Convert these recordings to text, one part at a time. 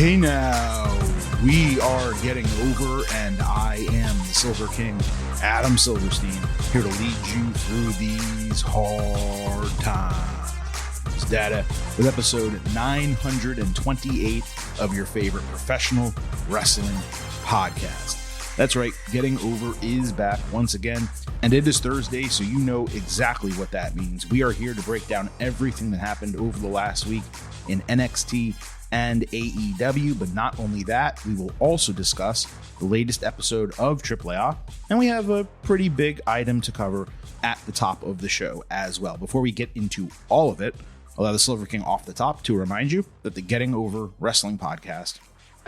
Hey now, we are getting over, and I am the Silver King, Adam Silverstein, here to lead you through these hard times. Data with episode 928 of your favorite professional wrestling podcast. That's right, Getting Over is back once again, and it is Thursday, so you know exactly what that means. We are here to break down everything that happened over the last week in NXT and AEW, but not only that, we will also discuss the latest episode of AAA, and we have a pretty big item to cover at the top of the show as well. Before we get into all of it, I'll allow the Silver King off the top to remind you that the Getting Over Wrestling podcast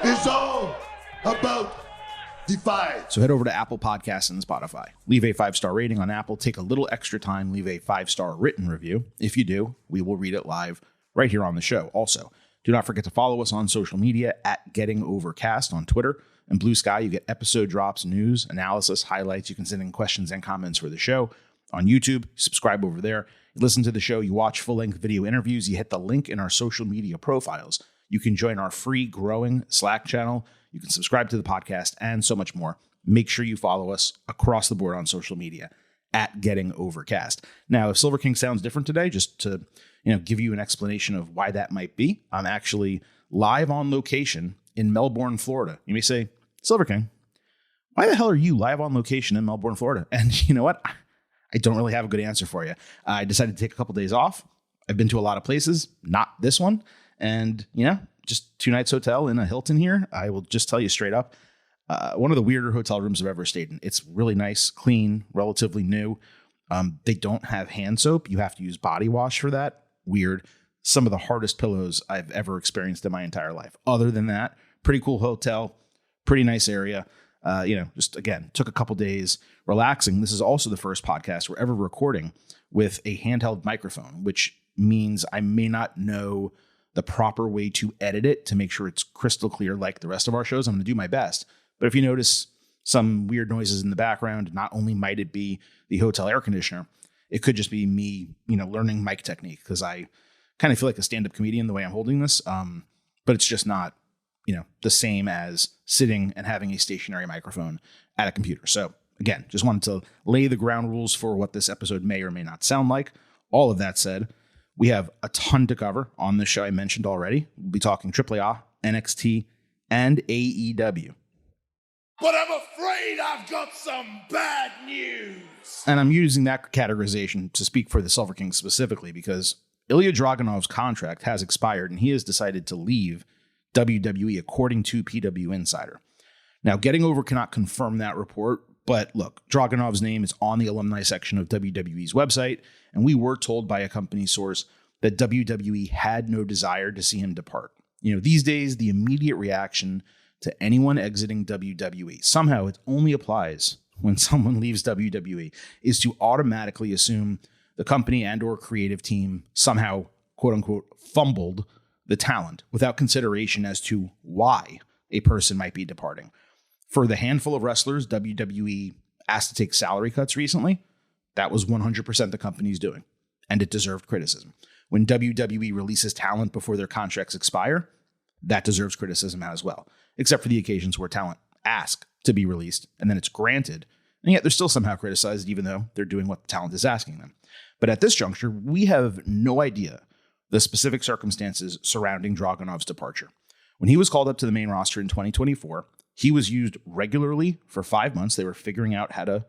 is all about Defy. So head over to Apple Podcasts and Spotify. Leave a 5-star rating on Apple. Take a little extra time. Leave a 5-star written review. If you do, we will read it live right here on the show. Also, do not forget to follow us on social media at Getting Overcast on Twitter and Blue Sky. You get episode drops, news, analysis, highlights. You can send in questions and comments for the show. On YouTube, subscribe over there. You listen to the show. You watch full-length video interviews. You hit the link in our social media profiles. You can join our free growing Slack channel. You can subscribe to the podcast and so much more. Make sure you follow us across the board on social media at Getting Overcast. Now, if Silver King sounds different today, just to give you an explanation of why that might be, I'm actually live on location in Melbourne, Florida. You may say, Silver King, why the hell are you live on location in Melbourne, Florida? And you know what? I don't really have a good answer for you. I decided to take a couple days off. I've been to a lot of places, not this one. And, just 2 nights hotel in a Hilton here. I will just tell you straight up, one of the weirder hotel rooms I've ever stayed in. It's really nice, clean, relatively new. They don't have hand soap. You have to use body wash for that. Weird. Some of the hardest pillows I've ever experienced in my entire life. Other than that, pretty cool hotel, pretty nice area. Just again, took a couple days relaxing. This is also the first podcast we're ever recording with a handheld microphone, which means I may not know the proper way to edit it to make sure it's crystal clear like the rest of our shows. I'm going to do my best. But if you notice some weird noises in the background, not only might it be the hotel air conditioner, it could just be me, learning mic technique, because I kind of feel like a stand-up comedian the way I'm holding this. But it's just not, the same as sitting and having a stationary microphone at a computer. So again, just wanted to lay the ground rules for what this episode may or may not sound like. All of that said, we have a ton to cover on the show I mentioned already. We'll be talking AAA, NXT, and AEW. But I'm afraid I've got some bad news. And I'm using that categorization to speak for the Silver King specifically because Ilja Dragunov's contract has expired and he has decided to leave WWE according to PW Insider. Now, Getting Over cannot confirm that report, but look, Dragunov's name is on the alumni section of WWE's website, and we were told by a company source that WWE had no desire to see him depart. These days, the immediate reaction to anyone exiting WWE, somehow it only applies when someone leaves WWE, is to automatically assume the company and or creative team somehow, quote unquote, fumbled the talent without consideration as to why a person might be departing. For the handful of wrestlers WWE asked to take salary cuts recently, that was 100% the company's doing, and it deserved criticism. When WWE releases talent before their contracts expire, that deserves criticism as well, except for the occasions where talent ask to be released and then it's granted, and yet they're still somehow criticized even though they're doing what the talent is asking them. But at this juncture, we have no idea the specific circumstances surrounding Dragunov's departure. When he was called up to the main roster in 2024, he was used regularly for 5 months. They were figuring out how to,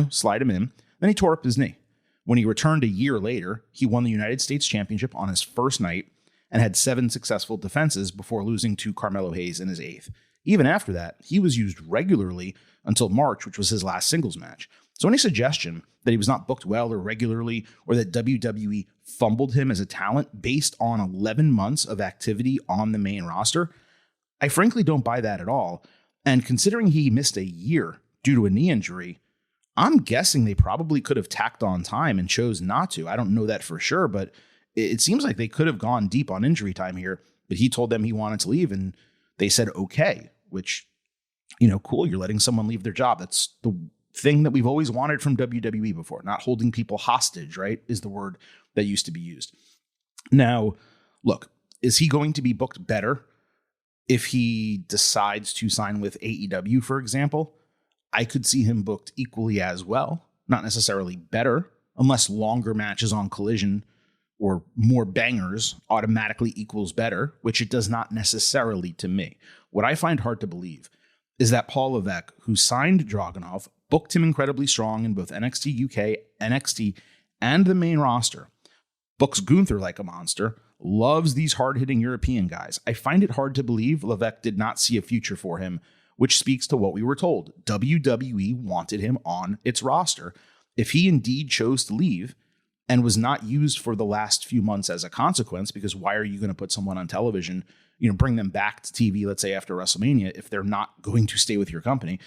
slide him in. Then he tore up his knee. When he returned a year later, he won the United States Championship on his first night and had 7 successful defenses before losing to Carmelo Hayes in his 8th. Even after that, he was used regularly until March, which was his last singles match. So any suggestion that he was not booked well or regularly, or that WWE fumbled him as a talent based on 11 months of activity on the main roster, I frankly don't buy that at all. And considering he missed a year due to a knee injury, I'm guessing they probably could have tacked on time and chose not to. I don't know that for sure, but it seems like they could have gone deep on injury time here, but he told them he wanted to leave and they said, okay, which, cool. You're letting someone leave their job. That's the thing that we've always wanted from WWE before. Not holding people hostage, right, is the word that used to be used. Now, look, is he going to be booked better If he decides to sign with AEW, for example, I could see him booked equally as well, not necessarily better, unless longer matches on Collision or more bangers automatically equals better, which it does not necessarily to me. What I find hard to believe is that Paul Levesque, who signed Dragunov, booked him incredibly strong in both NXT UK, NXT, and the main roster, books Gunther like a monster, loves these hard-hitting European guys. I find it hard to believe Levesque did not see a future for him, which speaks to what we were told. WWE wanted him on its roster. If he indeed chose to leave and was not used for the last few months as a consequence, because why are you going to put someone on television, bring them back to TV, let's say after WrestleMania, if they're not going to stay with your company?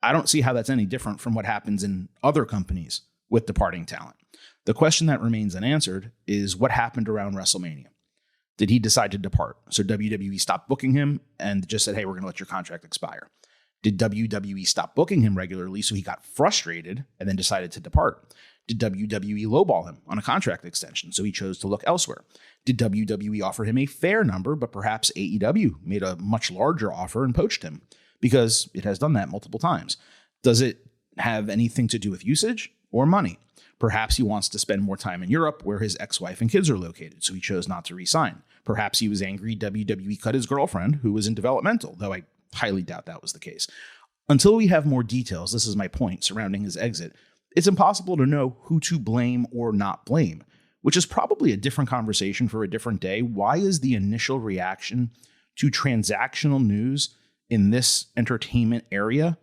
I don't see how that's any different from what happens in other companies with departing talent. The question that remains unanswered is what happened around WrestleMania. Did he decide to depart? So WWE stopped booking him and just said, hey, we're going to let your contract expire. Did WWE stop booking him regularly so he got frustrated and then decided to depart? Did WWE lowball him on a contract extension so he chose to look elsewhere? Did WWE offer him a fair number, but perhaps AEW made a much larger offer and poached him? Because it has done that multiple times. Does it have anything to do with usage or money? Perhaps he wants to spend more time in Europe where his ex-wife and kids are located, so he chose not to re-sign. Perhaps he was angry WWE cut his girlfriend, who was in developmental, though I highly doubt that was the case. Until we have more details, this is my point, surrounding his exit, it's impossible to know who to blame or not blame, which is probably a different conversation for a different day. Why is the initial reaction to transactional news in this entertainment area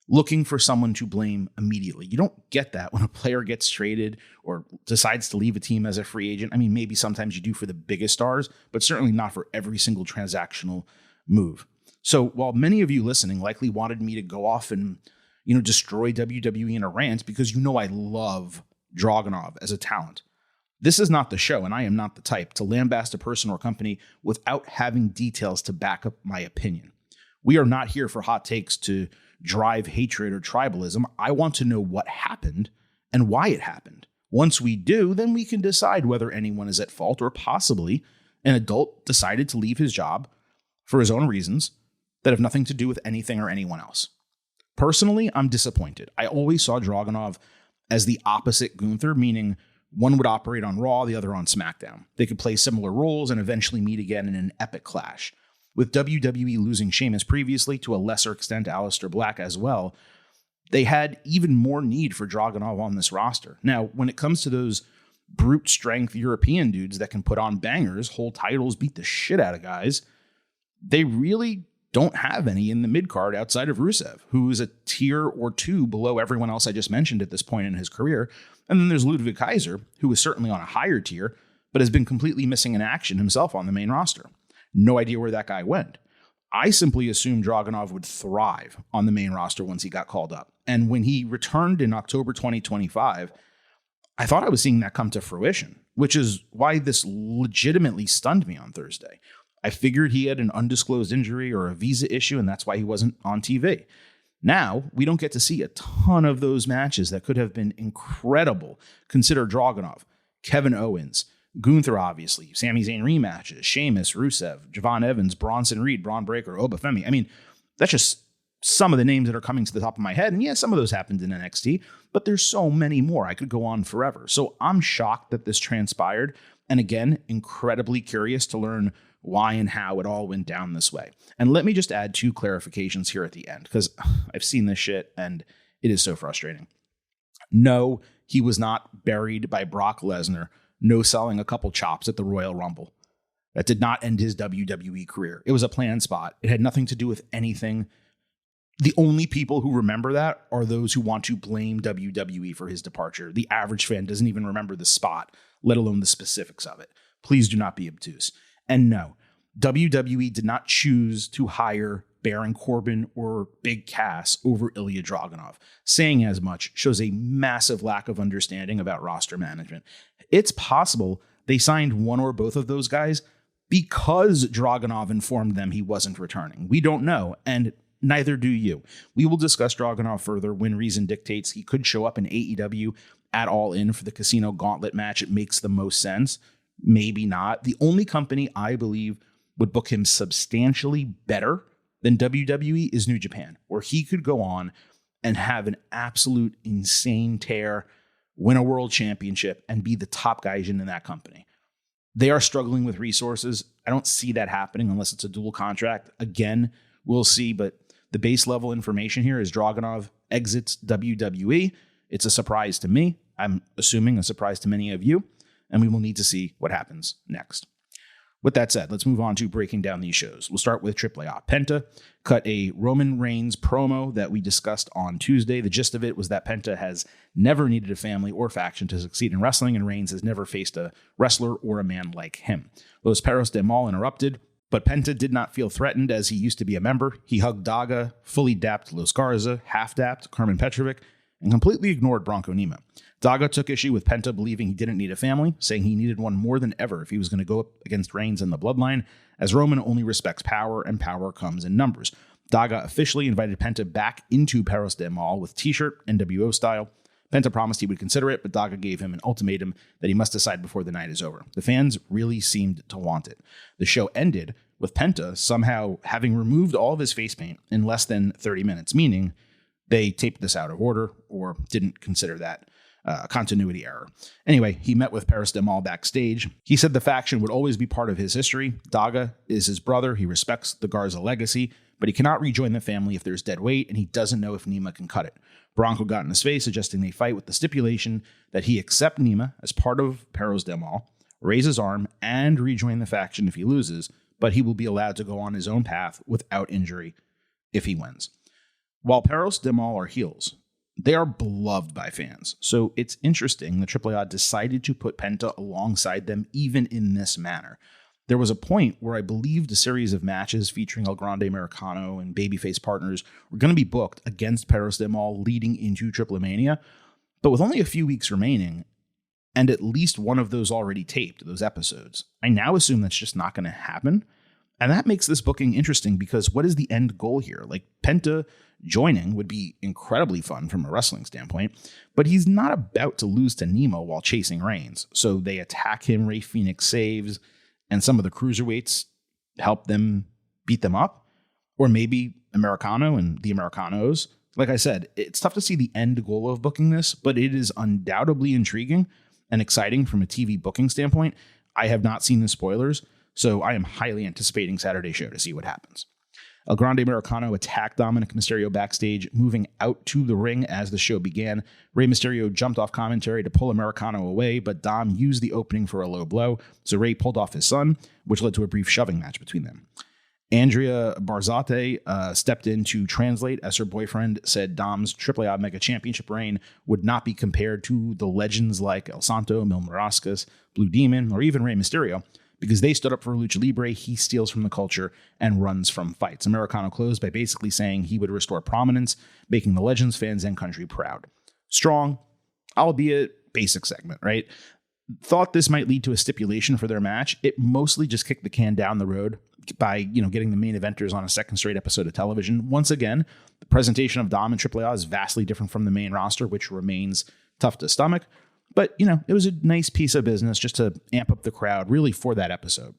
looking for someone to blame immediately? You don't get that when a player gets traded or decides to leave a team as a free agent. I mean, maybe sometimes you do for the biggest stars, but certainly not for every single transactional move. So while many of you listening likely wanted me to go off and, destroy WWE in a rant because I love Dragunov as a talent, this is not the show, and I am not the type to lambaste a person or company without having details to back up my opinion. We are not here for hot takes to drive hatred or tribalism. I want to know what happened and why it happened. Once we do, then we can decide whether anyone is at fault or possibly an adult decided to leave his job for his own reasons that have nothing to do with anything or anyone else. Personally, I'm disappointed. I always saw Dragunov as the opposite Gunther, meaning one would operate on Raw, the other on SmackDown. They could play similar roles and eventually meet again in an epic clash. With WWE losing Sheamus previously, to a lesser extent Aleister Black as well, they had even more need for Dragunov on this roster. Now, when it comes to those brute strength European dudes that can put on bangers, hold titles, beat the shit out of guys, they really don't have any in the mid-card outside of Rusev, who is a tier or two below everyone else I just mentioned at this point in his career. And then there's Ludwig Kaiser, who is certainly on a higher tier, but has been completely missing in action himself on the main roster. No idea where that guy went. I simply assumed Dragunov would thrive on the main roster once he got called up. And when he returned in October 2025, I thought I was seeing that come to fruition, which is why this legitimately stunned me on Thursday. I figured he had an undisclosed injury or a visa issue, and that's why he wasn't on TV. Now, we don't get to see a ton of those matches that could have been incredible. Consider Dragunov, Kevin Owens, Gunther, obviously, Sami Zayn rematches, Sheamus, Rusev, Javon Evans, Bronson Reed, Braun Breaker, Oba Femi. I mean, that's just some of the names that are coming to the top of my head. And yeah, some of those happened in NXT, but there's so many more. I could go on forever. So I'm shocked that this transpired. And again, incredibly curious to learn why and how it all went down this way. And let me just add two clarifications here at the end, because I've seen this shit and it is so frustrating. No, he was not buried by Brock Lesnar, no selling a couple chops at the Royal Rumble. That did not end his WWE career. It was a planned spot. It had nothing to do with anything. The only people who remember that are those who want to blame WWE for his departure. The average fan doesn't even remember the spot, let alone the specifics of it. Please do not be obtuse. And no, WWE did not choose to hire Baron Corbin or Big Cass over Ilja Dragunov. Saying as much shows a massive lack of understanding about roster management. It's possible they signed one or both of those guys because Dragunov informed them he wasn't returning. We don't know, and neither do you. We will discuss Dragunov further when reason dictates. He could show up in AEW at All In for the Casino Gauntlet match. It makes the most sense. Maybe not. The only company I believe would book him substantially better than WWE is New Japan, where he could go on and have an absolute insane tear, win a world championship, and be the top guy in that company. They are struggling with resources. I don't see that happening unless it's a dual contract. Again, we'll see, but the base level information here is Dragunov exits WWE. It's a surprise to me. I'm assuming a surprise to many of you, and we will need to see what happens next. With that said, let's move on to breaking down these shows. We'll start with AAA. Penta cut a Roman Reigns promo that we discussed on Tuesday. The gist of it was that Penta has never needed a family or faction to succeed in wrestling, and Reigns has never faced a wrestler or a man like him. Los Perros del Mal interrupted, but Penta did not feel threatened as he used to be a member. He hugged Daga, fully dapped Los Garza, half-dapped Carmen Petrovic, and completely ignored Bronco Nima. Daga took issue with Penta believing he didn't need a family, saying he needed one more than ever if he was going to go up against Reigns and the Bloodline, as Roman only respects power, and power comes in numbers. Daga officially invited Penta back into Perros del Mal with t-shirt, NWO style. Penta promised he would consider it, but Daga gave him an ultimatum that he must decide before the night is over. The fans really seemed to want it. The show ended with Penta somehow having removed all of his face paint in less than 30 minutes, meaning they taped this out of order or didn't consider that continuity error. Anyway, he met with Perros del Mal backstage. He said the faction would always be part of his history. Daga is his brother. He respects the Garza legacy, but he cannot rejoin the family if there's dead weight, and he doesn't know if Nima can cut it. Bronco got in his face, suggesting they fight with the stipulation that he accept Nima as part of Perros del Mal, raise his arm, and rejoin the faction if he loses, but he will be allowed to go on his own path without injury if he wins. While Perros del Mal are heels, they are beloved by fans. So it's interesting that AAA decided to put Penta alongside them even in this manner. There was a point where I believed a series of matches featuring El Grande Americano and babyface partners were going to be booked against Perros del Mal leading into Triple Mania. But with only a few weeks remaining, and at least one of those already taped, those episodes, I now assume that's just not going to happen. And that makes this booking interesting because what is the end goal here? Like, Penta joining would be incredibly fun from a wrestling standpoint, but he's not about to lose to Nemo while chasing Reigns. So they attack him, Rey Fenix saves, and some of the cruiserweights help them beat them up. Or maybe Americano and the Americanos. Like I said, it's tough to see the end goal of booking this, but it is undoubtedly intriguing and exciting from a TV booking standpoint. I have not seen the spoilers, so I am highly anticipating Saturday's show to see what happens. El Grande Americano attacked Dominic Mysterio backstage, moving out to the ring as the show began. Rey Mysterio jumped off commentary to pull Americano away, but Dom used the opening for a low blow, so Rey pulled off his son, which led to a brief shoving match between them. Andrea Barzate stepped in to translate as her boyfriend said Dom's AAA Mega Championship reign would not be compared to the legends like El Santo, Mil Marascas, Blue Demon, or even Rey Mysterio, because they stood up for Lucha Libre. He steals from the culture and runs from fights. Americano closed by basically saying he would restore prominence, making the Legends fans and country proud. Strong, albeit basic segment, right? Thought this might lead to a stipulation for their match. It mostly just kicked the can down the road by, getting the main eventers on a second straight episode of television. Once again, the presentation of Dom and AAA is vastly different from the main roster, which remains tough to stomach. But, it was a nice piece of business just to amp up the crowd, really, for that episode.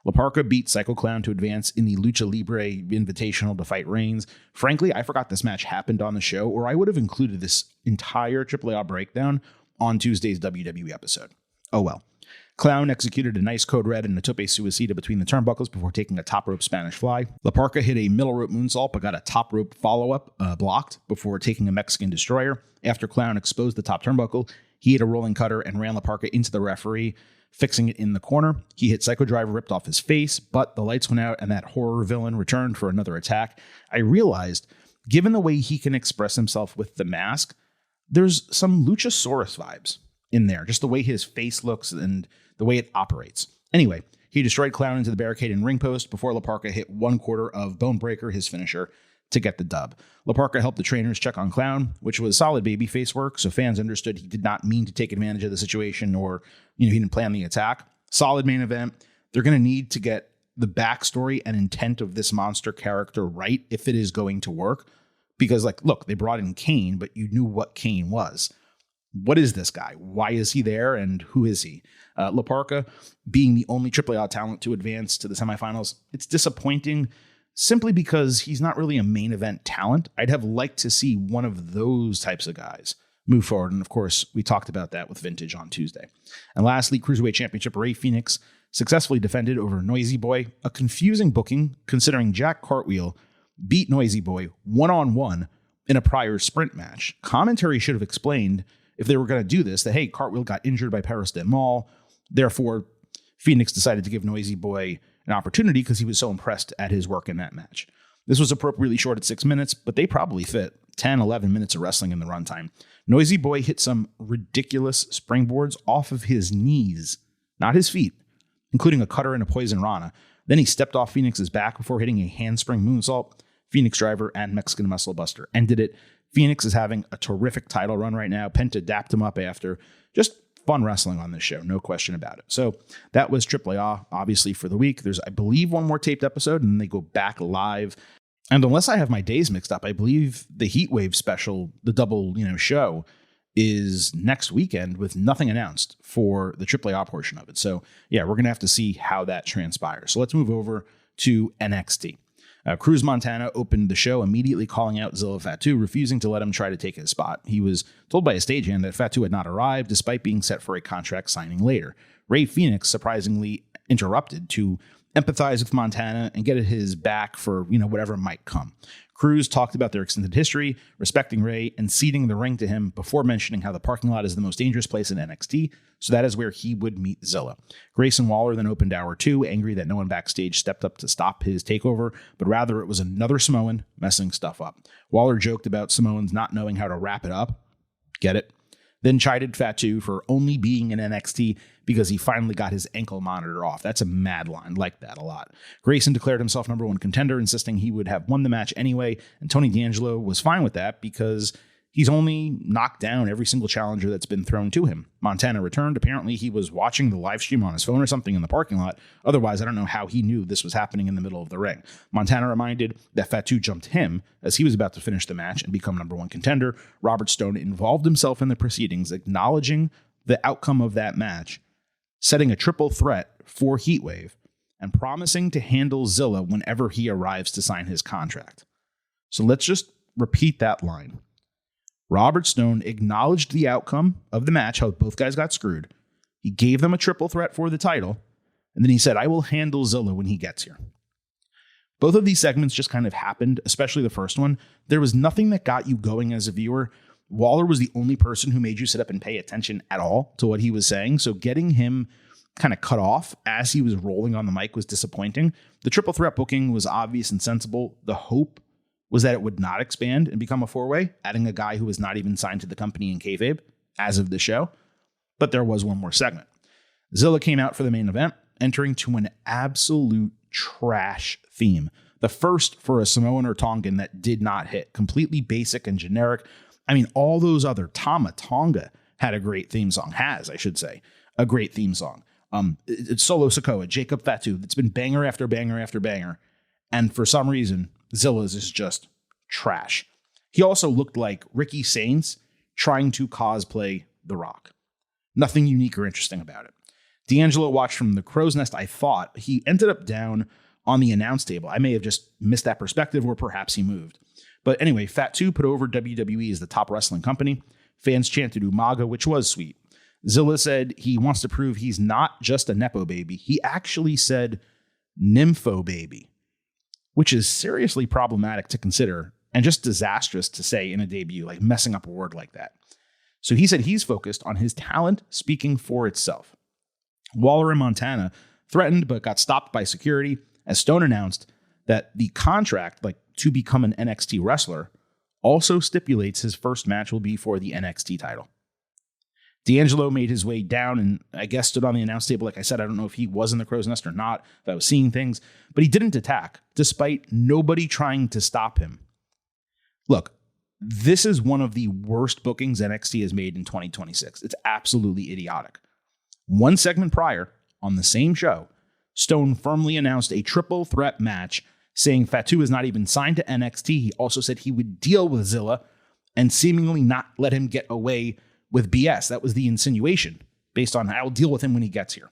La Parka beat Psycho Clown to advance in the Lucha Libre Invitational to fight Reigns. Frankly, I forgot this match happened on the show, or I would have included this entire AAA breakdown on Tuesday's WWE episode. Oh well. Clown executed a nice code red and a tope suicida between the turnbuckles before taking a top rope Spanish fly. La Parka hit a middle rope moonsault but got a top rope follow-up blocked before taking a Mexican destroyer. After Clown exposed the top turnbuckle, he hit a rolling cutter and ran La Parka into the referee, fixing it in the corner. He hit Psycho Driver, ripped off his face, but the lights went out and that horror villain returned for another attack. I realized, given the way he can express himself with the mask, there's some Luchasaurus vibes in there, just the way his face looks and the way it operates. Anyway, he destroyed Clown into the barricade and ring post before La Parka hit 1/4 of Bonebreaker, his finisher, to get the dub. La Parka helped the trainers check on Clown, which was solid babyface work, so fans understood he did not mean to take advantage of the situation or, he didn't plan the attack. Solid main event. They're going to need to get the backstory and intent of this monster character right if it is going to work. Because, look, they brought in Kane, but you knew what Kane was. What is this guy? Why is he there? And who is he? La Parka, being the only AAA talent to advance to the semifinals, it's disappointing simply because he's not really a main event talent. I'd have liked to see one of those types of guys move forward. And of course, we talked about that with Vintage on Tuesday. And lastly, Cruiserweight Championship, Rey Fenix successfully defended over Noisy Boy, a confusing booking considering Jack Cartwheel beat Noisy Boy one-on-one in a prior sprint match. Commentary should have explained, if they were going to do this, that, hey, Cartwheel got injured by Paris Del Mal. Therefore, Phoenix decided to give Noisy Boy an opportunity because he was so impressed at his work in that match. This was appropriately short at 6 minutes, but they probably fit 10, 11 minutes of wrestling in the runtime. Noisy Boy hit some ridiculous springboards off of his knees, not his feet, including a cutter and a poison rana. Then he stepped off Phoenix's back before hitting a handspring moonsault, Phoenix driver, and Mexican muscle buster. Ended it. Phoenix is having a terrific title run right now. Penta dapped him up after. Just fun wrestling on this show, no question about it. So that was AAA, obviously, for the week. There's, I believe, one more taped episode, and then they go back live. And unless I have my days mixed up, I believe the Heatwave special, the double show, is next weekend with nothing announced for the AAA portion of it. So yeah, we're going to have to see how that transpires. So let's move over to NXT. Cruz Montana opened the show immediately calling out Zilla Fatu, refusing to let him try to take his spot. He was told by a stagehand that Fatu had not arrived, despite being set for a contract signing later. Rey Fenix surprisingly interrupted to empathize with Montana and get at his back for, whatever might come. Cruz talked about their extended history, respecting Rey, and ceding the ring to him before mentioning how the parking lot is the most dangerous place in NXT, so that is where he would meet Zilla. Grayson Waller then opened hour 2, angry that no one backstage stepped up to stop his takeover, but rather it was another Samoan messing stuff up. Waller joked about Samoans not knowing how to wrap it up. Get it? Then chided Fatu for only being in NXT because he finally got his ankle monitor off. That's a mad line. Like that a lot. Grayson declared himself number 1 contender, insisting he would have won the match anyway, and Tony D'Angelo was fine with that because he's only knocked down every single challenger that's been thrown to him. Montana returned. Apparently, he was watching the live stream on his phone or something in the parking lot. Otherwise, I don't know how he knew this was happening in the middle of the ring. Montana reminded that Fatu jumped him as he was about to finish the match and become number 1 contender. Robert Stone involved himself in the proceedings, acknowledging the outcome of that match, setting a triple threat for Heatwave, and promising to handle Zilla whenever he arrives to sign his contract. So let's just repeat that line. Robert Stone acknowledged the outcome of the match, how both guys got screwed. He gave them a triple threat for the title, and then he said, I will handle Zilla when he gets here. Both of these segments just kind of happened, especially the first one. There was nothing that got you going as a viewer. Waller was the only person who made you sit up and pay attention at all to what he was saying, so getting him kind of cut off as he was rolling on the mic was disappointing. The triple threat booking was obvious and sensible. The hope was that it would not expand and become a 4-way, adding a guy who was not even signed to the company in kayfabe as of the show. But there was one more segment. Zilla came out for the main event, entering to an absolute trash theme. The first for a Samoan or Tongan that did not hit. Completely basic and generic. I mean, all those other Tama Tonga had a great theme song. Has, I should say, a great theme song. It's Solo Sikoa, Jacob Fatu. It's been banger after banger after banger. And for some reason, Zilla's is just trash. He also looked like Ricky Sainz trying to cosplay The Rock. Nothing unique or interesting about it. D'Angelo watched from the crow's nest, I thought. He ended up down on the announce table. I may have just missed that perspective, or perhaps he moved. But anyway, Fatu put over WWE as the top wrestling company. Fans chanted Umaga, which was sweet. Zilla said he wants to prove he's not just a Nepo baby. He actually said Nympho baby, which is seriously problematic to consider and just disastrous to say in a debut, like messing up a word like that. So he said he's focused on his talent speaking for itself. Waller and Montana threatened but got stopped by security as Stone announced that the contract, like to become an NXT wrestler, also stipulates his first match will be for the NXT title. D'Angelo made his way down and I guess stood on the announce table. Like I said, I don't know if he was in the crow's nest or not, if I was seeing things, but he didn't attack despite nobody trying to stop him. Look, this is one of the worst bookings NXT has made in 2026. It's absolutely idiotic. One segment prior, on the same show, Stone firmly announced a triple threat match, saying Fatu is not even signed to NXT. He also said he would deal with Zilla and seemingly not let him get away with BS. That was the insinuation based on I'll deal with him when he gets here.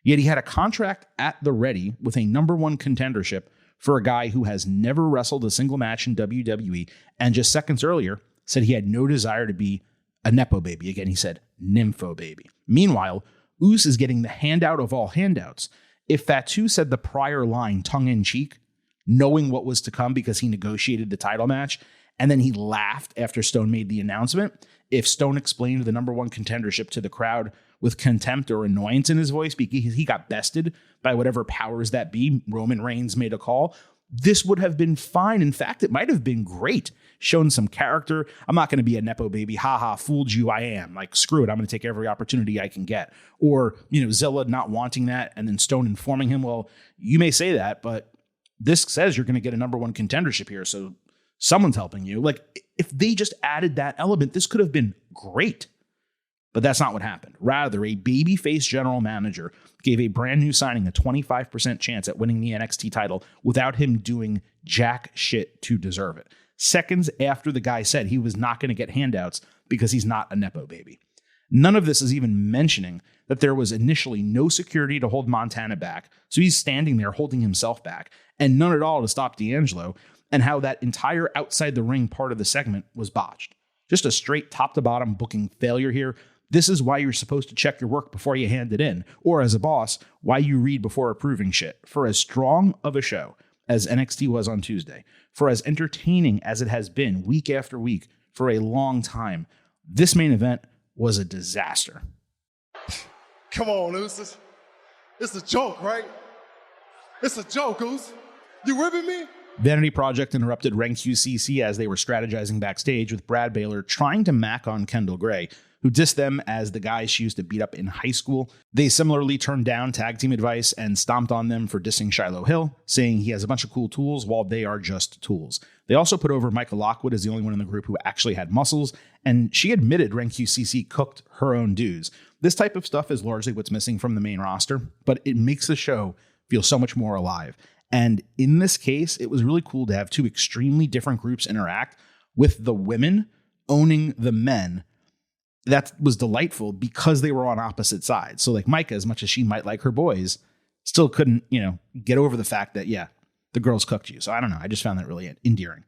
Yet he had a contract at the ready with a number one contendership for a guy who has never wrestled a single match in WWE and just seconds earlier said he had no desire to be a Nepo baby. Again, he said nympho baby. Meanwhile, Uce is getting the handout of all handouts. If Fatu said the prior line tongue-in-cheek, knowing what was to come because he negotiated the title match, and then he laughed after Stone made the announcement, if Stone explained the number one contendership to the crowd with contempt or annoyance in his voice because he got bested by whatever powers that be, Roman Reigns made a call, this would have been fine. In fact, it might have been great. Shown some character. I'm not going to be a Nepo baby. Haha, fooled you. I am. Like, screw it. I'm going to take every opportunity I can get. Or, Zilla not wanting that and then Stone informing him, well, you may say that, but this says you're going to get a number one contendership here. So someone's helping you. Like, if they just added that element, this could have been great. But that's not what happened. Rather, a babyface general manager gave a brand new signing a 25% chance at winning the NXT title without him doing jack shit to deserve it. Seconds after the guy said he was not going to get handouts because he's not a Nepo baby. None of this is even mentioning that there was initially no security to hold Montana back, so he's standing there holding himself back, and none at all to stop D'Angelo, and how that entire outside the ring part of the segment was botched. Just a straight top to bottom booking failure here. This is why you're supposed to check your work before you hand it in, or as a boss, why you read before approving shit. For as strong of a show as NXT was on Tuesday, for as entertaining as it has been week after week for a long time, this main event was a disaster. Come on, Uce. It's a joke, right? It's a joke, Uce. You ripping me? Vanity Project interrupted Rank QCC as they were strategizing backstage with Brad Baylor trying to mac on Kendall Gray, who dissed them as the guys she used to beat up in high school. They similarly turned down tag team advice and stomped on them for dissing Shiloh Hill, saying he has a bunch of cool tools while they are just tools. They also put over Michael Lockwood as the only one in the group who actually had muscles, and she admitted Rank QCC cooked her own dues. This type of stuff is largely what's missing from the main roster, but it makes the show feel so much more alive. And in this case, it was really cool to have two extremely different groups interact with the women owning the men. That was delightful because they were on opposite sides. So like Micah, as much as she might like her boys, still couldn't, get over the fact that, yeah, the girls cooked you. So I don't know. I just found that really endearing.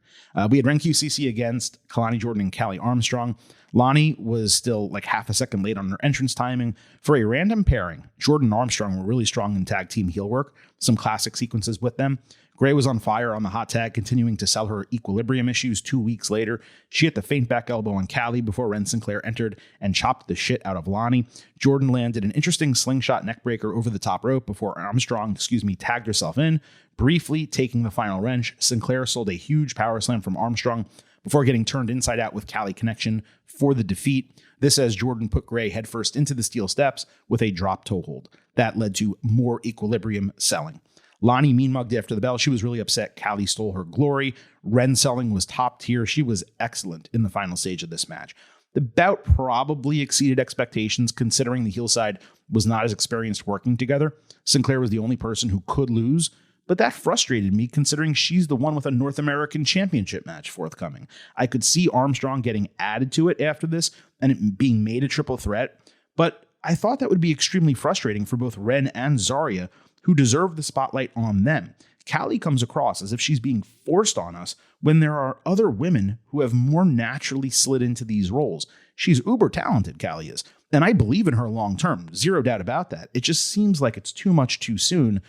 We had Ren QCC against Kalani Jordan and Callie Armstrong. Lonnie was still like half a second late on her entrance timing. For a random pairing, Jordan and Armstrong were really strong in tag team heel work. Some classic sequences with them. Gray was on fire on the hot tag, continuing to sell her equilibrium issues 2 weeks later. She hit the feint back elbow on Callie before Ren Sinclair entered and chopped the shit out of Lonnie. Jordan landed an interesting slingshot neckbreaker over the top rope before Armstrong, tagged herself in, briefly taking the final wrench. Sinclair sold a huge power slam from Armstrong before getting turned inside out with Callie connection for the defeat. This as Jordan put Gray headfirst into the steel steps with a drop toe hold. That led to more equilibrium selling. Lonnie mean-mugged after the bell. She was really upset Callie stole her glory. Ren selling was top tier. She was excellent in the final stage of this match. The bout probably exceeded expectations considering the heel side was not as experienced working together. Sinclair was the only person who could lose, but that frustrated me considering she's the one with a North American Championship match forthcoming. I could see Armstrong getting added to it after this and it being made a triple threat, but I thought that would be extremely frustrating for both Ren and Zarya, who deserve the spotlight on them. Callie comes across as if she's being forced on us when there are other women who have more naturally slid into these roles. She's uber talented, Callie is, and I believe in her long term, zero doubt about that. It just seems like it's too much too soon,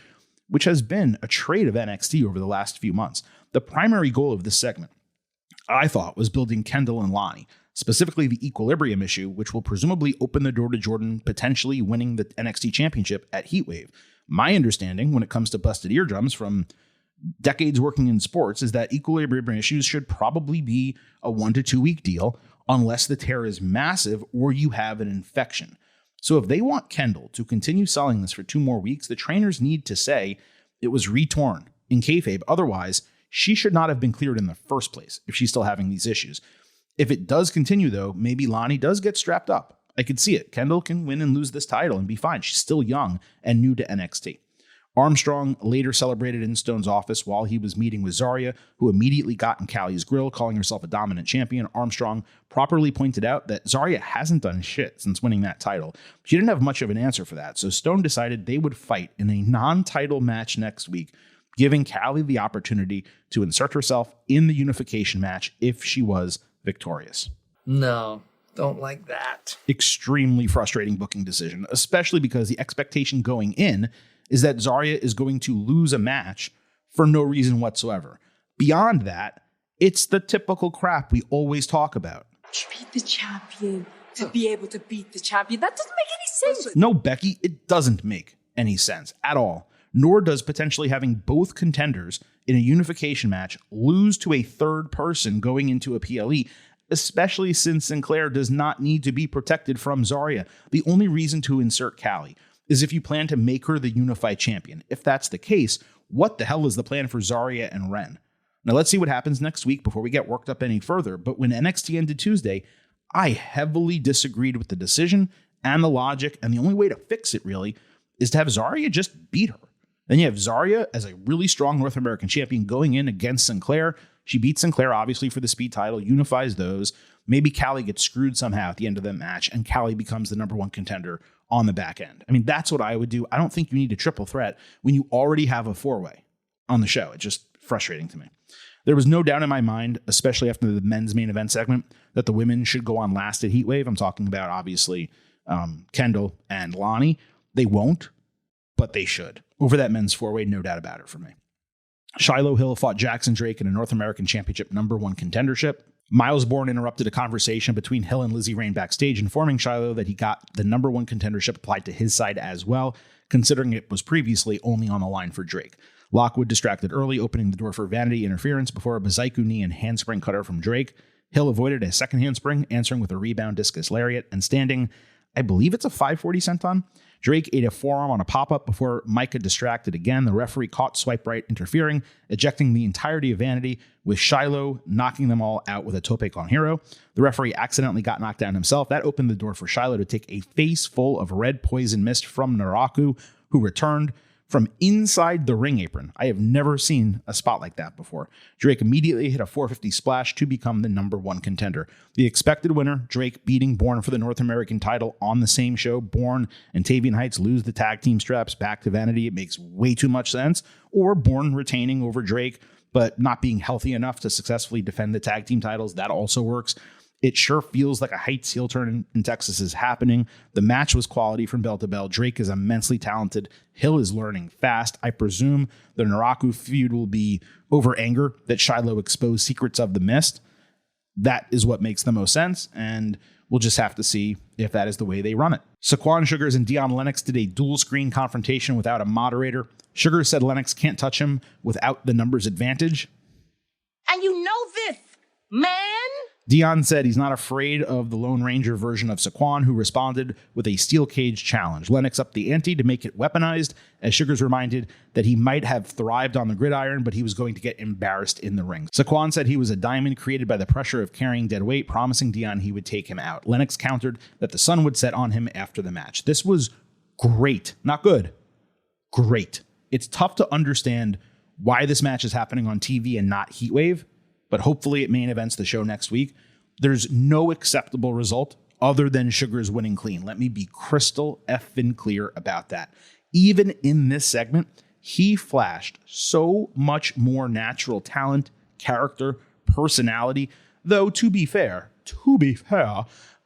which has been a trait of NXT over the last few months. The primary goal of this segment, I thought, was building Kendall and Lonnie, specifically the equilibrium issue, which will presumably open the door to Jordan potentially winning the NXT Championship at Heatwave. My understanding when it comes to busted eardrums from decades working in sports is that equilibrium issues should probably be a 1 to 2 week deal unless the tear is massive or you have an infection. So if they want Kendall to continue selling this for 2 more weeks, the trainers need to say it was retorn in kayfabe. Otherwise, she should not have been cleared in the first place if she's still having these issues. If it does continue, though, maybe Lonnie does get strapped up. I could see it. Kendall can win and lose this title and be fine. She's still young and new to NXT. Armstrong later celebrated in Stone's office while he was meeting with Zarya, who immediately got in Callie's grill, calling herself a dominant champion. Armstrong properly pointed out that Zarya hasn't done shit since winning that title. She didn't have much of an answer for that, so Stone decided they would fight in a non-title match next week, giving Callie the opportunity to insert herself in the unification match if she was victorious. No, don't like that. Extremely frustrating booking decision, especially because the expectation going in is that Zarya is going to lose a match for no reason whatsoever. Beyond that, it's the typical crap we always talk about. To beat the champion, to be able to beat the champion. That doesn't make any sense. No, Becky, it doesn't make any sense at all. Nor does potentially having both contenders in a unification match lose to a third person going into a PLE, especially since Sinclair does not need to be protected from Zarya. The only reason to insert Callie is if you plan to make her the unified champion. If that's the case, what the hell is the plan for Zarya and Ren? Now let's see what happens next week before we get worked up any further. But when NXT ended Tuesday, I heavily disagreed with the decision and the logic, and the only way to fix it really is to have Zarya just beat her. Then you have Zarya as a really strong North American champion going in against Sinclair. She beats Sinclair, obviously, for the speed title, unifies those. Maybe Callie gets screwed somehow at the end of the match, and Callie becomes the number one contender on the back end. I mean, that's what I would do. I don't think you need a triple threat when you already have a four-way on the show. It's just frustrating to me. There was no doubt in my mind, especially after the men's main event segment, that the women should go on last at Heatwave. I'm talking about, obviously, Kendall and Lonnie. They won't, but they should. Over that men's four-way, no doubt about it for me. Shiloh Hill fought Jackson Drake in a North American Championship number one contendership. Miles Bourne interrupted a conversation between Hill and Lizzie Rain backstage, informing Shiloh that he got the number one contendership applied to his side as well, considering it was previously only on the line for Drake. Lockwood distracted early, opening the door for Vanity interference before a Bazaiku knee and handspring cutter from Drake. Hill avoided a second handspring, answering with a rebound discus lariat, and standing, I believe it's a 540 senton. Drake ate a forearm on a pop-up before Micah distracted again. The referee caught Swipe Right interfering, ejecting the entirety of Vanity, with Shiloh knocking them all out with a tope con hero. The referee accidentally got knocked down himself. That opened the door for Shiloh to take a face full of red poison mist from Naraku, who returned from inside the ring apron. I have never seen a spot like that before. Drake immediately hit a 450 splash to become the number one contender. The expected winner, Drake beating Bourne for the North American title on the same show. Bourne and Tavian Heights lose the tag team straps back to Vanity. It makes way too much sense. Or Bourne retaining over Drake, but not being healthy enough to successfully defend the tag team titles. That also works. It sure feels like a Heights heel turn in Texas is happening. The match was quality from bell to bell. Drake is immensely talented. Hill is learning fast. I presume the Naraku feud will be over anger that Shiloh exposed secrets of the mist. That is what makes the most sense, and we'll just have to see if that is the way they run it. Saquon Sugars and Dion Lennox did a dual screen confrontation without a moderator. Sugars said Lennox can't touch him without the numbers advantage. And you know this, man. Dion said he's not afraid of the Lone Ranger version of Saquon, who responded with a steel cage challenge. Lennox upped the ante to make it weaponized, as Sugars reminded that he might have thrived on the gridiron, but he was going to get embarrassed in the ring. Saquon said he was a diamond created by the pressure of carrying dead weight, promising Dion he would take him out. Lennox countered that the sun would set on him after the match. This was great. Not good. Great. It's tough to understand why this match is happening on TV and not Heatwave, but hopefully it main events the show next week. There's no acceptable result other than Sugars winning clean. Let me be crystal effing clear about that. Even in this segment, he flashed so much more natural talent, character, personality, though to be fair,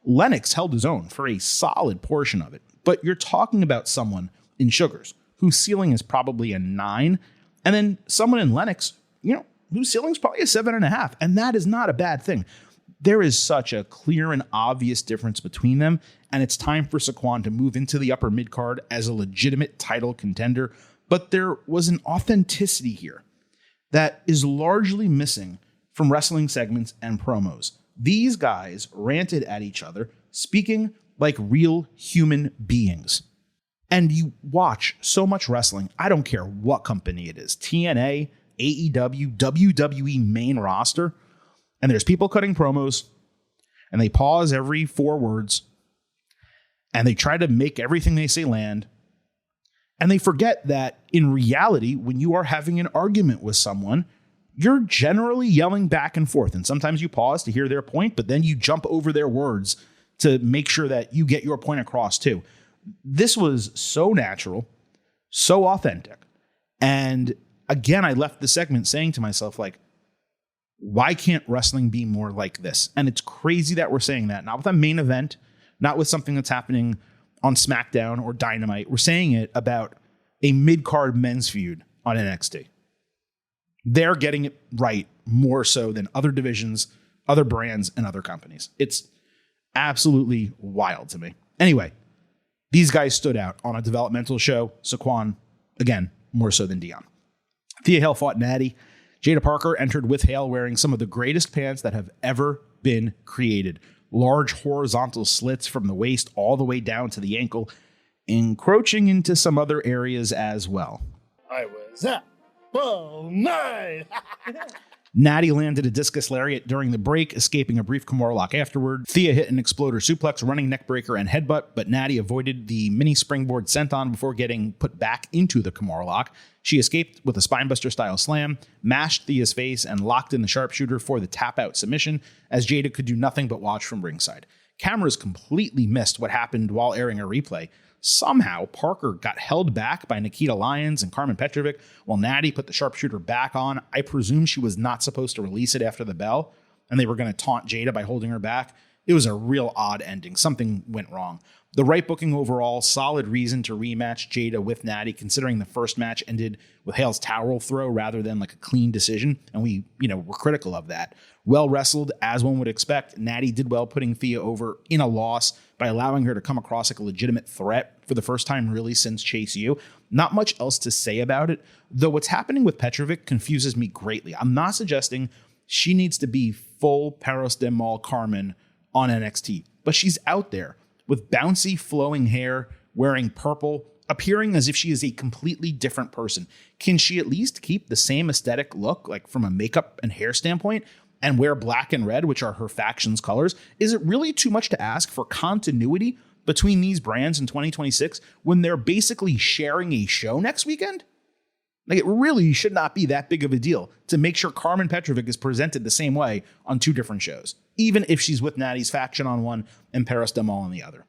Lennox held his own for a solid portion of it. But you're talking about someone in Sugars whose ceiling is probably a 9, and then someone in Lennox, whose ceiling's probably a 7.5, and that is not a bad thing. There is such a clear and obvious difference between them, and it's time for Saquon to move into the upper mid-card as a legitimate title contender, but there was an authenticity here that is largely missing from wrestling segments and promos. These guys ranted at each other, speaking like real human beings. And you watch so much wrestling, I don't care what company it is, TNA, AEW, WWE main roster, and there's people cutting promos, and they pause every 4 words, and they try to make everything they say land, And they forget that in reality, when you are having an argument with someone, you're generally yelling back and forth. And sometimes you pause to hear their point, but then you jump over their words to make sure that you get your point across too. This was so natural, so authentic. And again, I left the segment saying to myself, like, why can't wrestling be more like this? And it's crazy that we're saying that, not with a main event, not with something that's happening on SmackDown or Dynamite. We're saying it about a mid-card men's feud on NXT. They're getting it right more so than other divisions, other brands, and other companies. It's absolutely wild to me. Anyway, these guys stood out on a developmental show. Saquon, again, more so than Dion. Thea Hale fought Natty. Jada Parker entered with Hale wearing some of the greatest pants that have ever been created. Large horizontal slits from the waist all the way down to the ankle, encroaching into some other areas as well. I was up all night. Natty landed a discus lariat during the break, escaping a brief Kimura lock afterward. Thea hit an exploder suplex, running neckbreaker, and headbutt, but Natty avoided the mini springboard senton before getting put back into the Kimura lock. She escaped with a spinebuster-style slam, mashed Thea's face, and locked in the sharpshooter for the tap-out submission, as Jada could do nothing but watch from ringside. Cameras completely missed what happened while airing a replay. Somehow, Parker got held back by Nikita Lyons and Carmen Petrovic while Natty put the sharpshooter back on. I presume she was not supposed to release it after the bell, and they were going to taunt Jada by holding her back. It was a real odd ending. Something went wrong. The right booking overall, solid reason to rematch Jada with Natty, considering the first match ended with Hale's towel throw rather than like a clean decision, and we, were critical of that. Well wrestled, as one would expect. Natty did well putting Thea over in a loss by allowing her to come across like a legitimate threat for the first time really since Chase U. Not much else to say about it, though what's happening with Petrovic confuses me greatly. I'm not suggesting she needs to be full Perros del Mal Carmen on NXT, but she's out there with bouncy flowing hair, wearing purple, appearing as if she is a completely different person. Can she at least keep the same aesthetic look, like from a makeup and hair standpoint, and wear black and red, which are her faction's colors? Is it really too much to ask for continuity between these brands in 2026 when they're basically sharing a show next weekend? Like, it really should not be that big of a deal to make sure Carmen Petrovic is presented the same way on two different shows, even if she's with Natty's faction on one and Perros del Mal on the other.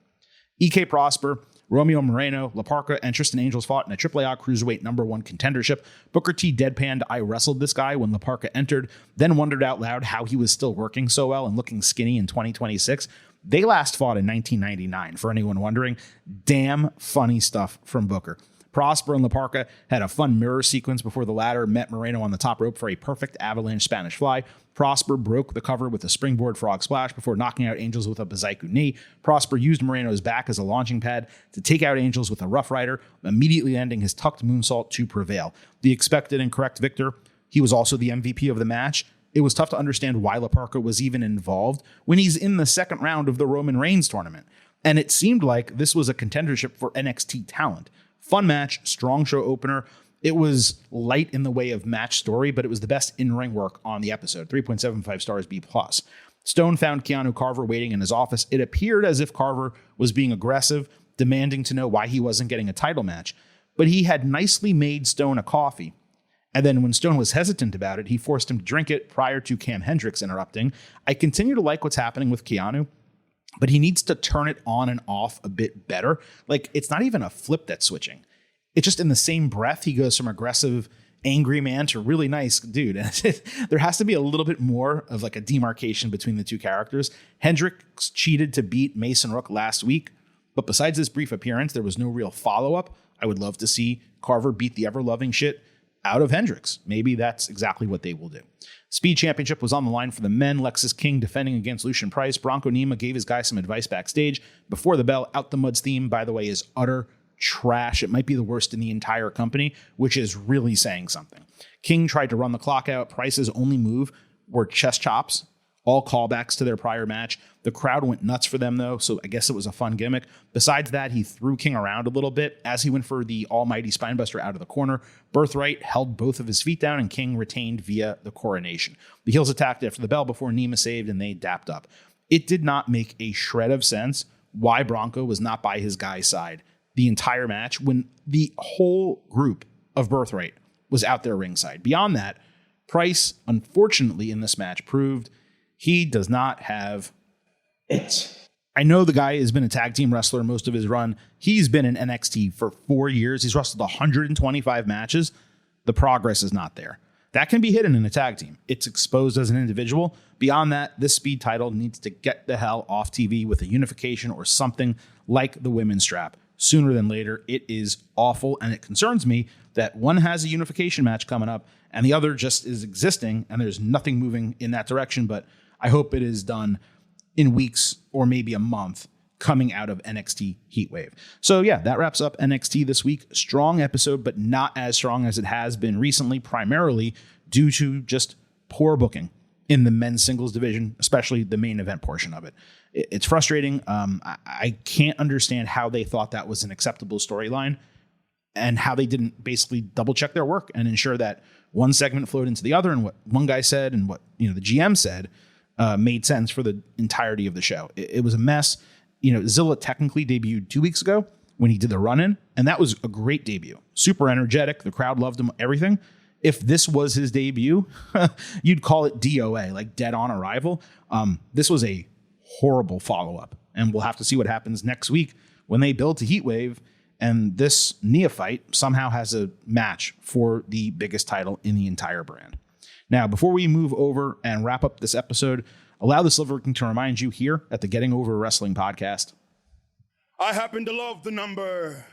EK Prosper, Romeo Moreno, La Parca, and Tristan Angels fought in a AAA Cruiserweight #1 contendership. Booker T deadpanned, "I wrestled this guy" when La Parca entered, then wondered out loud how he was still working so well and looking skinny in 2026. They last fought in 1999, for anyone wondering. Damn funny stuff from Booker. Prosper and La Parca had a fun mirror sequence before the latter met Moreno on the top rope for a perfect avalanche Spanish fly. Prosper broke the cover with a springboard frog splash before knocking out Angels with a Bazaiku knee. Prosper used Moreno's back as a launching pad to take out Angels with a Rough Rider, immediately ending his tucked moonsault to prevail. The expected and correct victor. He was also the MVP of the match. It was tough to understand why La Parca was even involved when he's in the second round of the Roman Reigns tournament. And it seemed like this was a contendership for NXT talent. Fun match, strong show opener. It was light in the way of match story, but it was the best in-ring work on the episode. 3.75 stars B+. Stone found Keanu Carver waiting in his office. It appeared as if Carver was being aggressive, demanding to know why he wasn't getting a title match. But he had nicely made Stone a coffee. And then when Stone was hesitant about it, he forced him to drink it prior to Cam Hendricks interrupting. I continue to like what's happening with Keanu, but he needs to turn it on and off a bit better. Like, it's not even a flip that's switching. It's just in the same breath, he goes from aggressive, angry man to really nice dude. And there has to be a little bit more of like a demarcation between the two characters. Hendricks cheated to beat Mason Rook last week, but besides this brief appearance, there was no real follow-up. I would love to see Carver beat the ever-loving shit out of Hendricks. Maybe that's exactly what they will do. Speed Championship was on the line for the men. Lexus King defending against Lucian Price. Bronco Nima gave his guy some advice backstage. Before the bell, Out the Mud's theme, by the way, is utter trash. It might be the worst in the entire company, which is really saying something. King tried to run the clock out. Price's only move were chest chops, all callbacks to their prior match. The crowd went nuts for them, though, so I guess it was a fun gimmick. Besides that, he threw King around a little bit as he went for the almighty spinebuster out of the corner. Birthright held both of his feet down, and King retained via the coronation. The heels attacked after the bell before Nima saved, and they dapped up. It did not make a shred of sense why Bronco was not by his guy's side the entire match when the whole group of Birthright was out there ringside. Beyond that, Price, unfortunately, in this match proved he does not have it. I know the guy has been a tag team wrestler most of his run. He's been in NXT for 4 years. He's wrestled 125 matches. The progress is not there. That can be hidden in a tag team. It's exposed as an individual. Beyond that, this speed title needs to get the hell off TV with a unification or something like the women's strap. Sooner than later, it is awful, and it concerns me that one has a unification match coming up and the other just is existing, and there's nothing moving in that direction. But I hope it is done in weeks or maybe a month coming out of NXT Heatwave. So yeah, that wraps up NXT this week. Strong episode, but not as strong as it has been recently, primarily due to just poor booking in the men's singles division, especially the main event portion of it. It's frustrating. I can't understand how they thought that was an acceptable storyline and how they didn't basically double check their work and ensure that one segment flowed into the other, and what one guy said and what the GM said made sense for the entirety of the show. It was a mess. Zilla technically debuted 2 weeks ago when he did the run-in, and that was a great debut. Super energetic. The crowd loved him, everything. If this was his debut, you'd call it DOA, like dead on arrival. This was a horrible follow-up, and we'll have to see what happens next week when they build to Heatwave, and this neophyte somehow has a match for the biggest title in the entire brand. Now, before we move over and wrap up this episode, allow the Silver King to remind you here at the Getting Over Wrestling podcast, I happen to love the number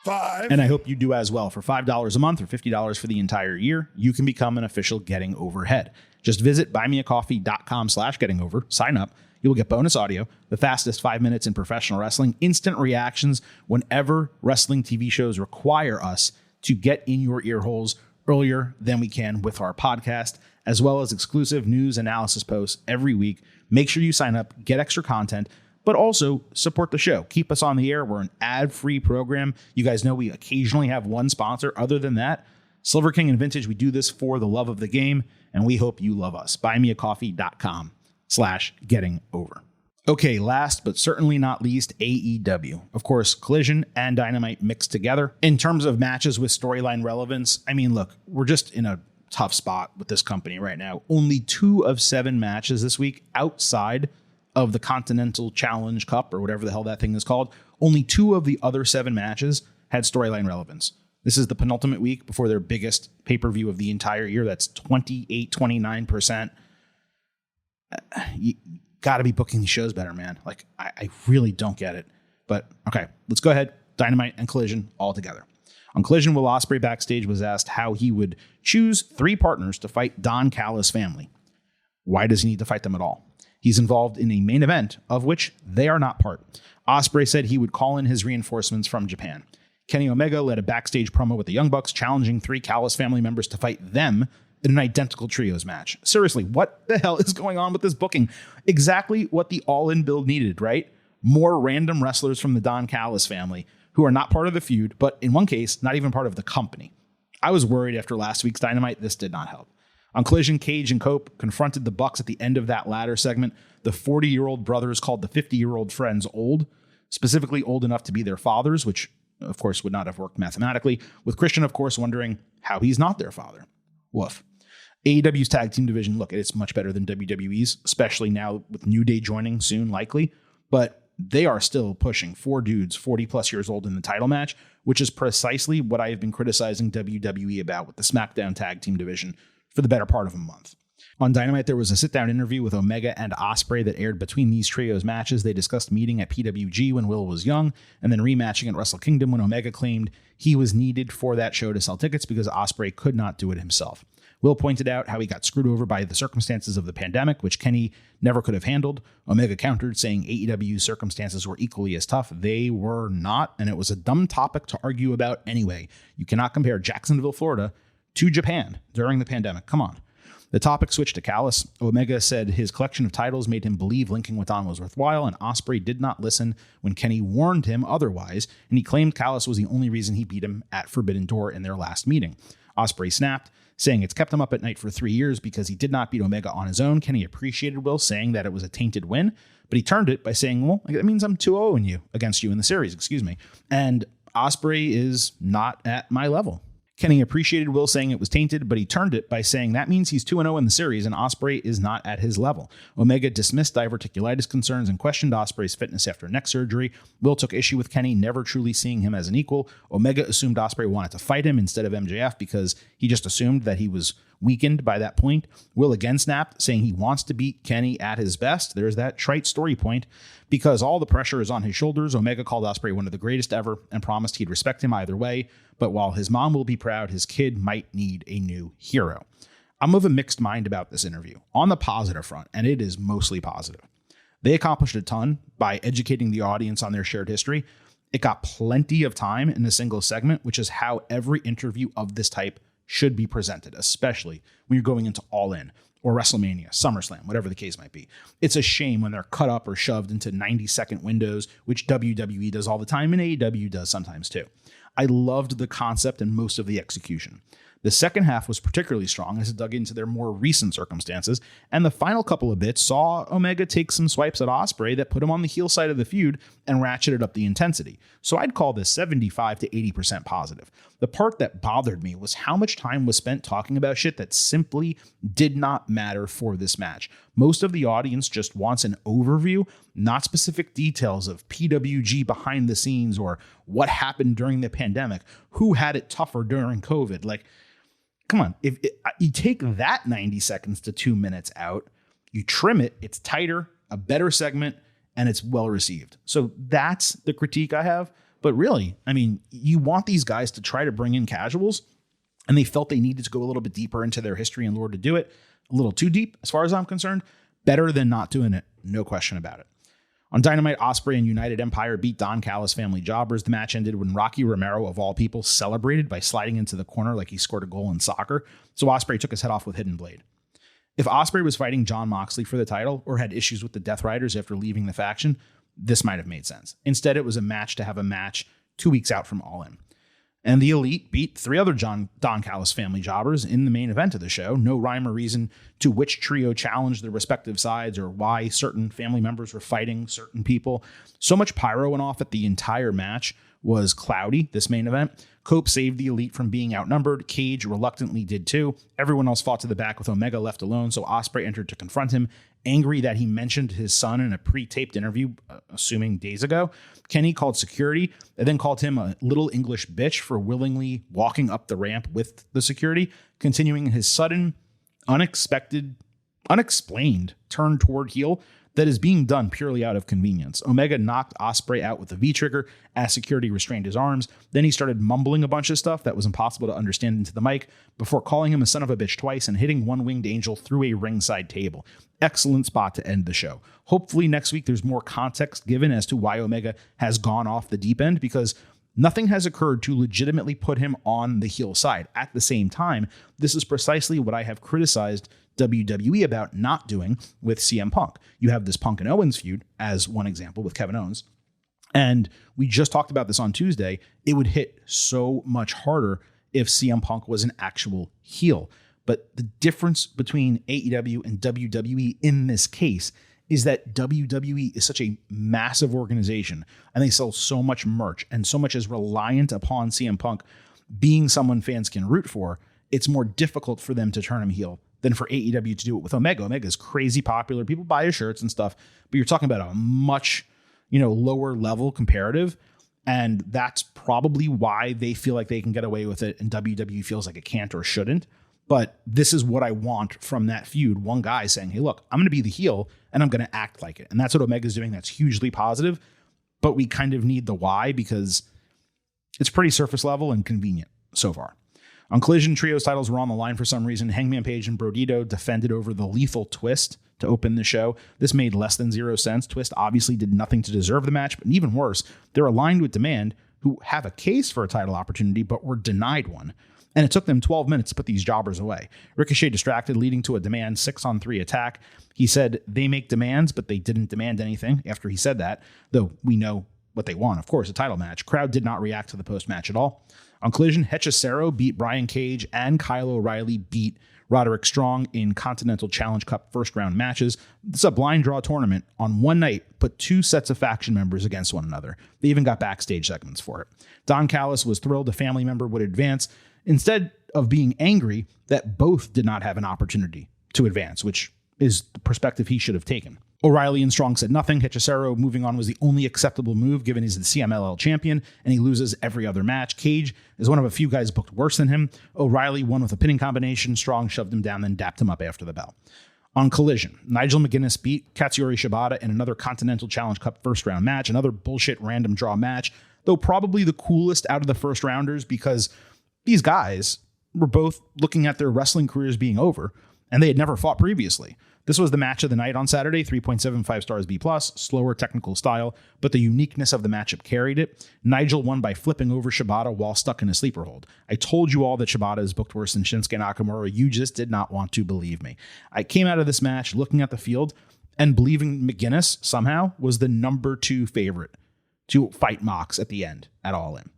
5. and I hope you do as well. For $5 a month or $50 for the entire year, you can become an official Getting Over head. Just visit buymeacoffee.com/gettingover, sign up. You will get bonus audio, the fastest 5 minutes in professional wrestling, instant reactions whenever wrestling TV shows require us to get in your ear holes earlier than we can with our podcast, as well as exclusive news analysis posts every week. Make sure you sign up, get extra content, but also support the show. Keep us on the air. We're an ad-free program. You guys know we occasionally have one sponsor. Other than that, Silver King and Vintage, we do this for the love of the game, and we hope you love us. buymeacoffee.com/gettingover. Okay, last but certainly not least, AEW. Of course, Collision and Dynamite mixed together. In terms of matches with storyline relevance, I mean, look, we're just in a tough spot with this company right now. Only 2 of 7 matches this week outside of the Continental Challenge Cup, or whatever the hell that thing is called. Only 2 of the other 7 matches had storyline relevance. This is the penultimate week before their biggest pay-per-view of the entire year. That's 29%. You got to be booking these shows better, man. Like, I really don't get it. But, okay, let's go ahead. Dynamite and Collision all together. On Collision, Will Ospreay backstage was asked how he would choose 3 partners to fight Don Callis' family. Why does he need to fight them at all? He's involved in a main event of which they are not part. Ospreay said he would call in his reinforcements from Japan. Kenny Omega led a backstage promo with the Young Bucks, challenging 3 Callis family members to fight them in an identical trios match. Seriously, what the hell is going on with this booking? Exactly what the All In build needed, right? More random wrestlers from the Don Callis family who are not part of the feud, but in one case, not even part of the company. I was worried after last week's Dynamite. This did not help. On Collision, Cage and Cope confronted the Bucks at the end of that ladder segment. The 40-year-old brothers called the 50-year-old friends old, specifically old enough to be their fathers, which, of course, would not have worked mathematically, with Christian, of course, wondering how he's not their father. Woof. AEW's tag team division, look, it's much better than WWE's, especially now with New Day joining soon, likely, but they are still pushing 4 dudes 40-plus years old in the title match, which is precisely what I have been criticizing WWE about with the SmackDown tag team division for the better part of a month. On Dynamite, there was a sit-down interview with Omega and Ospreay that aired between these trios matches. They discussed meeting at PWG when Will was young, and then rematching at Wrestle Kingdom when Omega claimed he was needed for that show to sell tickets because Ospreay could not do it himself. Will pointed out how he got screwed over by the circumstances of the pandemic, which Kenny never could have handled. Omega countered, saying AEW's circumstances were equally as tough. They were not, and it was a dumb topic to argue about anyway. You cannot compare Jacksonville, Florida to Japan during the pandemic. Come on. The topic switched to Callis. Omega said his collection of titles made him believe linking with Don was worthwhile, and Ospreay did not listen when Kenny warned him otherwise, and he claimed Callis was the only reason he beat him at Forbidden Door in their last meeting. Ospreay snapped, saying it's kept him up at night for 3 years because he did not beat Omega on his own. Kenny appreciated Will, saying that it was a tainted win, but he turned it by saying, well, that means I'm 2-0 against you in the series, and Ospreay is not at my level. Kenny appreciated Will saying it was tainted, but he turned it by saying that means he's 2-0 in the series and Ospreay is not at his level. Omega dismissed diverticulitis concerns and questioned Ospreay's fitness after neck surgery. Will took issue with Kenny never truly seeing him as an equal. Omega assumed Ospreay wanted to fight him instead of MJF because he just assumed that he was weakened by that point. Will again snapped, saying he wants to beat Kenny at his best. There's that trite story point. Because all the pressure is on his shoulders, Omega called Ospreay one of the greatest ever and promised he'd respect him either way. But while his mom will be proud, his kid might need a new hero. I'm of a mixed mind about this interview. On the positive front, and it is mostly positive, they accomplished a ton by educating the audience on their shared history. It got plenty of time in a single segment, which is how every interview of this type should be presented, especially when you're going into All In or WrestleMania, SummerSlam, whatever the case might be. It's a shame when they're cut up or shoved into 90-second windows, which WWE does all the time and AEW does sometimes too. I loved the concept and most of the execution. The second half was particularly strong as it dug into their more recent circumstances, and the final couple of bits saw Omega take some swipes at Ospreay that put him on the heel side of the feud and ratcheted up the intensity. So I'd call this 75 to 80% positive. The part that bothered me was how much time was spent talking about shit that simply did not matter for this match. Most of the audience just wants an overview, not specific details of PWG behind the scenes or what happened during the pandemic, who had it tougher during COVID. Like, come on, if you take that 90 seconds to 2 minutes out, you trim it, it's tighter, a better segment, and it's well received. So that's the critique I have. But really, I mean, you want these guys to try to bring in casuals, and they felt they needed to go a little bit deeper into their history and lore to do it. A little too deep, as far as I'm concerned. Better than not doing it, no question about it. On Dynamite, Ospreay and United Empire beat Don Callis family jobbers. The match ended when Rocky Romero, of all people, celebrated by sliding into the corner like he scored a goal in soccer. So Ospreay took his head off with Hidden Blade. If Ospreay was fighting Jon Moxley for the title or had issues with the Death Riders after leaving the faction, this might have made sense. Instead, it was a match to have a match 2 weeks out from All In. And the Elite beat 3 other Don Callis family jobbers in the main event of the show. No rhyme or reason to which trio challenged their respective sides or why certain family members were fighting certain people. So much pyro went off at the entire match was cloudy, this main event. Cope saved the Elite from being outnumbered. Cage reluctantly did too. Everyone else fought to the back with Omega left alone, so Ospreay entered to confront him, angry that he mentioned his son in a pre-taped interview, assuming days ago. Kenny called security and then called him a little English bitch for willingly walking up the ramp with the security, continuing his sudden, unexplained turn toward heel that is being done purely out of convenience. Omega knocked Ospreay out with a V-trigger as security restrained his arms. Then he started mumbling a bunch of stuff that was impossible to understand into the mic before calling him a son of a bitch twice and hitting one winged angel through a ringside table. Excellent spot to end the show. Hopefully next week there's more context given as to why Omega has gone off the deep end, because nothing has occurred to legitimately put him on the heel side. At the same time, this is precisely what I have criticized WWE about not doing with CM Punk. You have this Punk and Owens feud as one example with Kevin Owens. And we just talked about this on Tuesday. It would hit so much harder if CM Punk was an actual heel. But the difference between AEW and WWE in this case is that WWE is such a massive organization and they sell so much merch and so much is reliant upon CM Punk being someone fans can root for. It's more difficult for them to turn him heel than for AEW to do it with Omega. Omega is crazy popular. People buy his shirts and stuff, but you're talking about a much, lower level comparative. And that's probably why they feel like they can get away with it and WWE feels like it can't or shouldn't. But this is what I want from that feud. One guy saying, hey, look, I'm going to be the heel and I'm going to act like it. And that's what Omega's doing. That's hugely positive. But we kind of need the why because it's pretty surface level and convenient so far. On Collision, Trios titles were on the line for some reason. Hangman Page and Brodito defended over the Lethal Twist to open the show. This made less than 0 sense. Twist obviously did nothing to deserve the match, but even worse, they're aligned with Demand, who have a case for a title opportunity, but were denied one. And it took them 12 minutes to put these jobbers away. Ricochet distracted, leading to a Demand 6-on-3 attack. He said they make demands, but they didn't demand anything after he said that, though we know what they want, of course, a title match. Crowd did not react to the post-match at all. On Collision, Hechicero beat Brian Cage and Kyle O'Reilly beat Roderick Strong in Continental Challenge Cup first-round matches. This is a blind draw tournament. On one night, put two sets of faction members against one another. They even got backstage segments for it. Don Callis was thrilled a family member would advance, instead of being angry that both did not have an opportunity to advance, which is the perspective he should have taken. O'Reilly and Strong said nothing. Hechicero moving on was the only acceptable move given he's the CMLL champion and he loses every other match. Cage is one of a few guys booked worse than him. O'Reilly won with a pinning combination. Strong shoved him down, then dapped him up after the bell. On Collision, Nigel McGuinness beat Katsuyori Shibata in another Continental Challenge Cup first round match, another bullshit random draw match, though probably the coolest out of the first rounders because these guys were both looking at their wrestling careers being over and they had never fought previously. This was the match of the night on Saturday, 3.75 stars B+, slower technical style, but the uniqueness of the matchup carried it. Nigel won by flipping over Shibata while stuck in a sleeper hold. I told you all that Shibata is booked worse than Shinsuke Nakamura. You just did not want to believe me. I came out of this match looking at the field and believing McGuinness somehow was the number 2 favorite to fight Mox at the end at All In.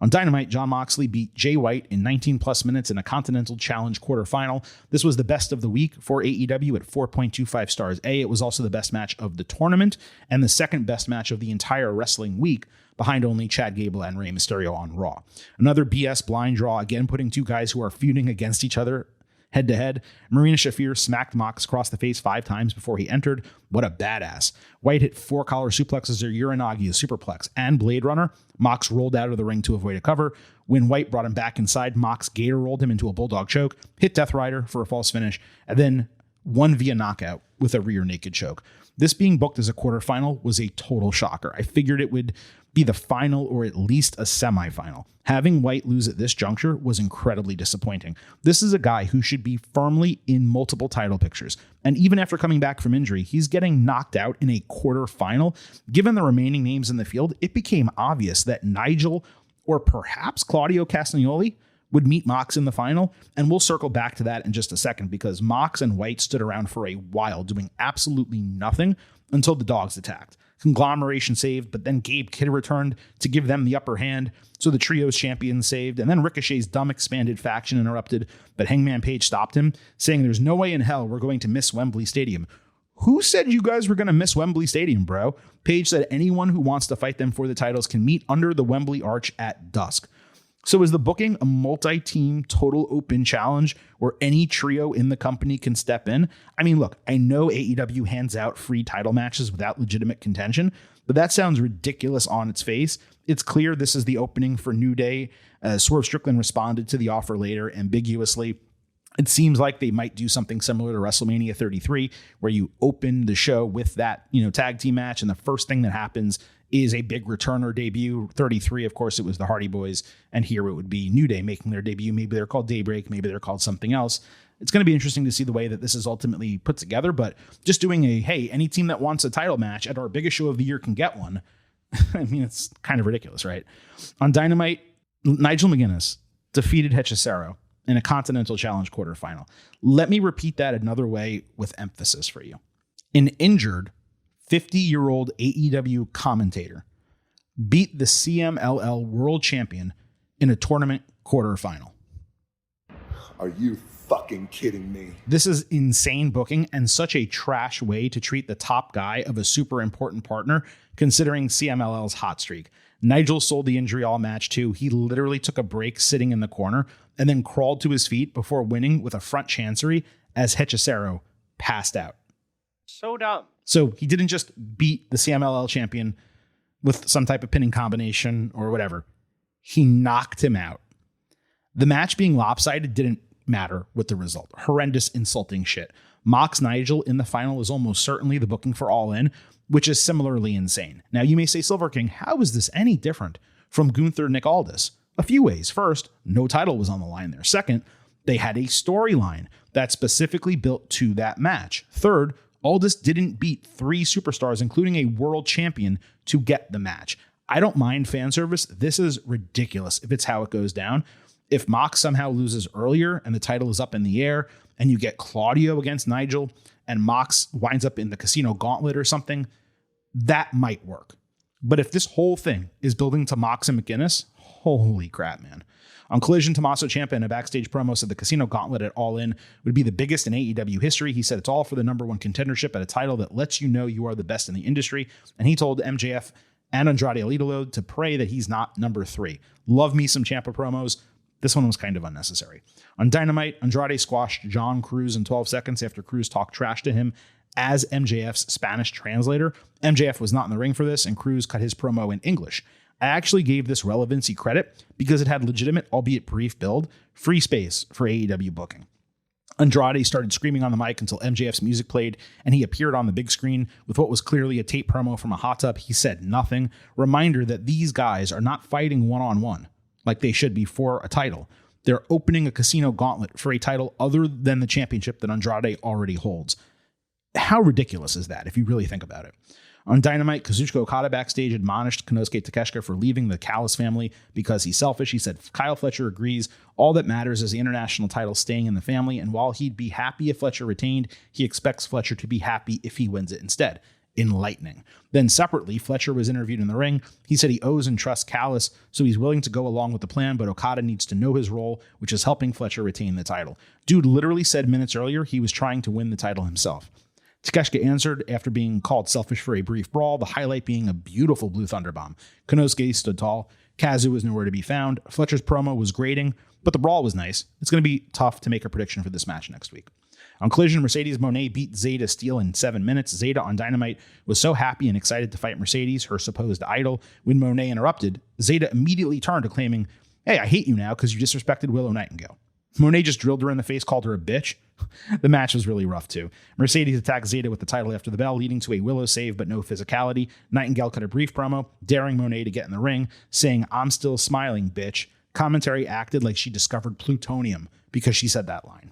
On Dynamite, Jon Moxley beat Jay White in 19-plus minutes in a Continental Challenge quarterfinal. This was the best of the week for AEW at 4.25 stars A. It was also the best match of the tournament and the second best match of the entire wrestling week, behind only Chad Gable and Rey Mysterio on Raw. Another BS blind draw, again putting two guys who are feuding against each other head-to-head. Marina Shafir smacked Mox across the face 5 times before he entered. What a badass. White hit 4 collar suplexes or Uranagi, a superplex, and Blade Runner. Mox rolled out of the ring to avoid a cover. When White brought him back inside, Mox gator rolled him into a bulldog choke, hit Death Rider for a false finish, and then won via knockout with a rear naked choke. This being booked as a quarterfinal was a total shocker. I figured it would be the final or at least a semifinal. Having White lose at this juncture was incredibly disappointing. This is a guy who should be firmly in multiple title pictures. And even after coming back from injury, he's getting knocked out in a quarterfinal. Given the remaining names in the field, it became obvious that Nigel or perhaps Claudio Castagnoli would meet Mox in the final. And we'll circle back to that in just a second because Mox and White stood around for a while doing absolutely nothing until the dogs attacked. Conglomeration saved, but then Gabe Kidd returned to give them the upper hand. So the trio's champion saved, and then Ricochet's dumb expanded faction interrupted, but Hangman Page stopped him, saying there's no way in hell we're going to miss Wembley Stadium. Who said you guys were going to miss Wembley Stadium, bro? Page said anyone who wants to fight them for the titles can meet under the Wembley Arch at dusk. So is the booking a multi-team total open challenge where any trio in the company can step in? I mean, look, I know AEW hands out free title matches without legitimate contention, but that sounds ridiculous on its face. It's clear this is the opening for New Day. Swerve Strickland responded to the offer later ambiguously. It seems like they might do something similar to WrestleMania 33, where you open the show with that, tag team match, and the first thing that happens is a big returner debut. 33, of course, it was the Hardy Boys, and here it would be New Day making their debut. Maybe they're called Daybreak, maybe they're called something else. It's going to be interesting to see the way that this is ultimately put together, but just doing hey, any team that wants a title match at our biggest show of the year can get one. I mean, it's kind of ridiculous, right? On Dynamite, Nigel McGuinness defeated Hechicero in a Continental Challenge quarterfinal. Let me repeat that another way with emphasis for you. An injured 50-year-old AEW commentator beat the CMLL world champion in a tournament quarterfinal. Are you fucking kidding me? This is insane booking and such a trash way to treat the top guy of a super important partner, considering CMLL's hot streak. Nigel sold the injury all match too. He literally took a break sitting in the corner and then crawled to his feet before winning with a front chancery as Hechicero passed out. So dumb. So he didn't just beat the CMLL champion with some type of pinning combination or whatever. He knocked him out. The match being lopsided didn't matter with the result. Horrendous, insulting shit. Mox Nigel in the final is almost certainly the booking for All In, which is similarly insane. Now you may say, Silver King, how is this any different from Gunther Nick Aldis? A few ways. First, no title was on the line there. Second, they had a storyline that specifically built to that match. Third, Aldis didn't beat 3 superstars, including a world champion, to get the match. I don't mind fan service. This is ridiculous if it's how it goes down. If Mox somehow loses earlier and the title is up in the air and you get Claudio against Nigel and Mox winds up in the Casino Gauntlet or something, that might work. But if this whole thing is building to Mox and McGuinness, holy crap, man. On Collision, Tommaso Ciampa in a backstage promo said the Casino Gauntlet at All In would be the biggest in AEW history. He said it's all for the #1 contendership at a title that lets you know you are the best in the industry. And he told MJF and Andrade El Idolo to pray that he's not number 3. Love me some Ciampa promos. This one was kind of unnecessary. On Dynamite, Andrade squashed John Cruz in 12 seconds after Cruz talked trash to him as MJF's Spanish translator. MJF was not in the ring for this, and Cruz cut his promo in English. I actually gave this relevancy credit because it had legitimate, albeit brief build, free space for AEW booking. Andrade started screaming on the mic until MJF's music played and he appeared on the big screen with what was clearly a tape promo from a hot tub. He said nothing. Reminder that these guys are not fighting one-on-one like they should be for a title. They're opening a Casino Gauntlet for a title other than the championship that Andrade already holds. How ridiculous is that if you really think about it? On Dynamite, Kazuchika Okada backstage admonished Konosuke Takeshita for leaving the Callis family because he's selfish. He said Kyle Fletcher agrees. All that matters is the international title staying in the family, and while he'd be happy if Fletcher retained, he expects Fletcher to be happy if he wins it instead. Enlightening. Then separately, Fletcher was interviewed in the ring. He said he owes and trusts Callis, so he's willing to go along with the plan, but Okada needs to know his role, which is helping Fletcher retain the title. Dude literally said minutes earlier he was trying to win the title himself. Takeshita answered after being called selfish for a brief brawl, the highlight being a beautiful blue thunderbomb. Konosuke stood tall. Kazu was nowhere to be found. Fletcher's promo was grating, but the brawl was nice. It's going to be tough to make a prediction for this match next week. On Collision, Mercedes Moné beat Zeta Steel in 7 minutes. Zeta on Dynamite was so happy and excited to fight Mercedes, her supposed idol. When Moné interrupted, Zeta immediately turned to claiming, "Hey, I hate you now because you disrespected Willow Nightingale." Moné just drilled her in the face, called her a bitch. The match was really rough, too. Mercedes attacked Zeta with the title after the bell, leading to a Willow save, but no physicality. Nightingale cut a brief promo, daring Moné to get in the ring, saying, "I'm still smiling, bitch." Commentary acted like she discovered plutonium because she said that line.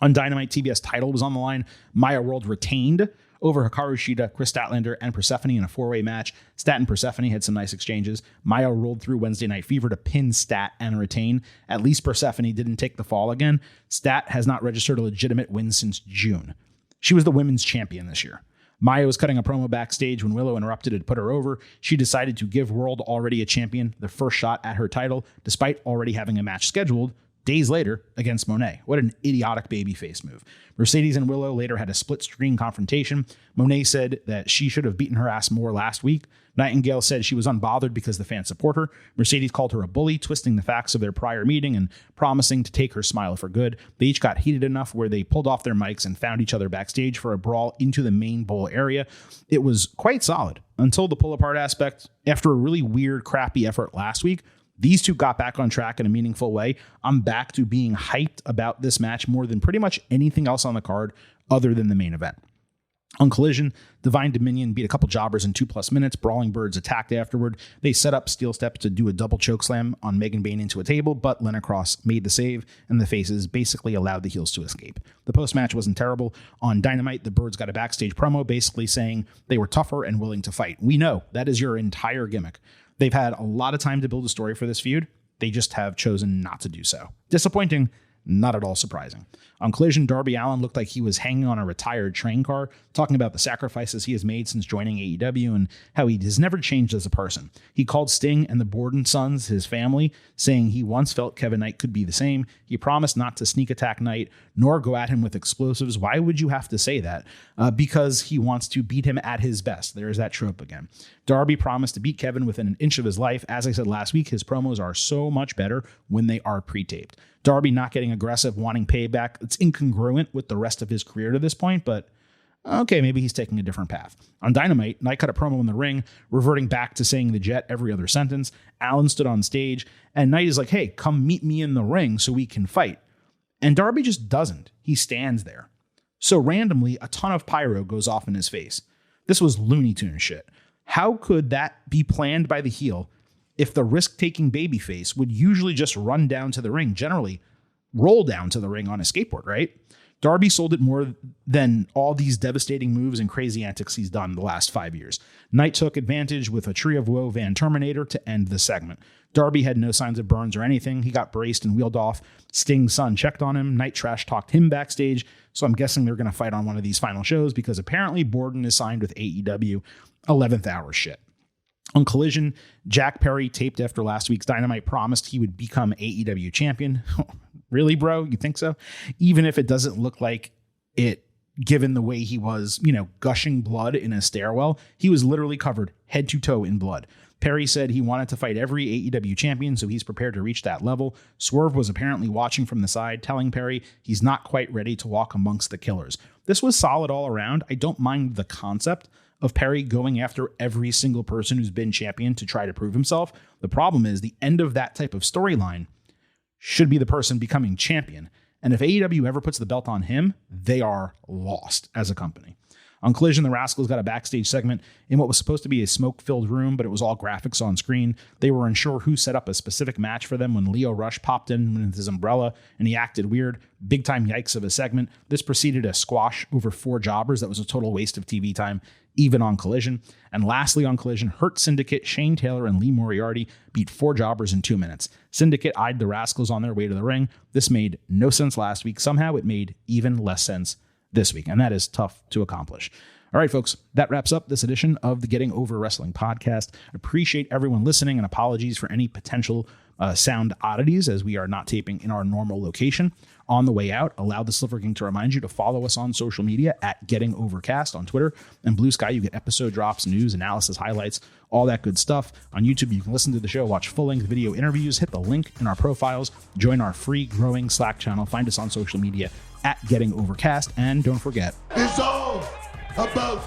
On Dynamite, TBS title was on the line. Maya World retained over Hikaru Shida, Chris Statlander, and Persephone in a 4-way match. Stat and Persephone had some nice exchanges. Maya rolled through Wednesday Night Fever to pin Stat and retain. At least Persephone didn't take the fall again. Stat has not registered a legitimate win since June. She was the women's champion this year. Maya was cutting a promo backstage when Willow interrupted and put her over. She decided to give World, already a champion, the first shot at her title, despite already having a match scheduled days later against Moné. What an idiotic babyface move. Mercedes and Willow later had a split-screen confrontation. Moné said that she should have beaten her ass more last week. Nightingale said she was unbothered because the fans support her. Mercedes called her a bully, twisting the facts of their prior meeting and promising to take her smile for good. They each got heated enough where they pulled off their mics and found each other backstage for a brawl into the main bowl area. It was quite solid until the pull-apart aspect. After a really weird, crappy effort last week, these two got back on track in a meaningful way. I'm back to being hyped about this match more than pretty much anything else on the card other than the main event. On Collision, Divine Dominion beat a couple jobbers in 2+ minutes. Brawling Birds attacked afterward. They set up Steel Steps to do a double chokeslam on Megan Bayne into a table, but Lena Cross made the save, and the faces basically allowed the heels to escape. The post-match wasn't terrible. On Dynamite, the Birds got a backstage promo basically saying they were tougher and willing to fight. We know that is your entire gimmick. They've had a lot of time to build a story for this feud. They just have chosen not to do so. Disappointing, not at all surprising. On Collision, Darby Allin looked like he was hanging on a retired train car, talking about the sacrifices he has made since joining AEW and how he has never changed as a person. He called Sting and the Borden sons his family, saying he once felt Kevin Knight could be the same. He promised not to sneak attack Knight, nor go at him with explosives. Why would you have to say that? Because he wants to beat him at his best. There's that trope again. Darby promised to beat Kevin within an inch of his life. As I said last week, his promos are so much better when they are pre-taped. Darby not getting aggressive, wanting payback. It's incongruent with the rest of his career to this point, but okay, maybe he's taking a different path. On Dynamite, Knight cut a promo in the ring, reverting back to saying the Jet every other sentence. Allin stood on stage, and Knight is like, "Hey, come meet me in the ring so we can fight." And Darby just doesn't. He stands there. So randomly, a ton of pyro goes off in his face. This was Looney Tunes shit. How could that be planned by the heel if the risk-taking babyface would usually just run down to the ring, generally roll down to the ring on a skateboard, right? Darby sold it more than all these devastating moves and crazy antics he's done the last 5 years. Knight took advantage with a Tree of Woe Van Terminator to end the segment. Darby had no signs of burns or anything. He got braced and wheeled off. Sting's son checked on him. Knight trash-talked him backstage, so I'm guessing they're going to fight on one of these final shows because apparently Borden is signed with AEW. 11th hour shit. On Collision, Jack Perry, taped after last week's Dynamite, promised he would become AEW champion. Really, bro? You think so? Even if it doesn't look like it, given the way he was, gushing blood in a stairwell. He was literally covered head to toe in blood. Perry said he wanted to fight every AEW champion, so he's prepared to reach that level. Swerve was apparently watching from the side, telling Perry he's not quite ready to walk amongst the killers. This was solid all around. I don't mind the concept of Perry going after every single person who's been champion to try to prove himself. The problem is the end of that type of storyline should be the person becoming champion. And if AEW ever puts the belt on him, they are lost as a company. On Collision, the Rascals got a backstage segment in what was supposed to be a smoke-filled room, but it was all graphics on screen. They were unsure who set up a specific match for them when Lio Rush popped in with his umbrella, and he acted weird. Big-time yikes of a segment. This preceded a squash over 4 jobbers that was a total waste of TV time, even on Collision. And lastly on Collision, Hurt Syndicate, Shane Taylor, and Lee Moriarty beat 4 jobbers in 2 minutes. Syndicate eyed the Rascals on their way to the ring. This made no sense last week. Somehow it made even less sense this week, and that is tough to accomplish. All right, folks, that wraps up this edition of the Getting Over Wrestling podcast. Appreciate everyone listening, and apologies for any potential sound oddities as we are not taping in our normal location. On the way out, allow the Silver King to remind you to follow us on social media at Getting Overcast on Twitter and Blue Sky. You get episode drops, news, analysis, highlights, all that good stuff. On YouTube, you can listen to the show, watch full-length video interviews, hit the link in our profiles, join our free growing Slack channel, find us on social media at Getting Overcast, and don't forget, It's all about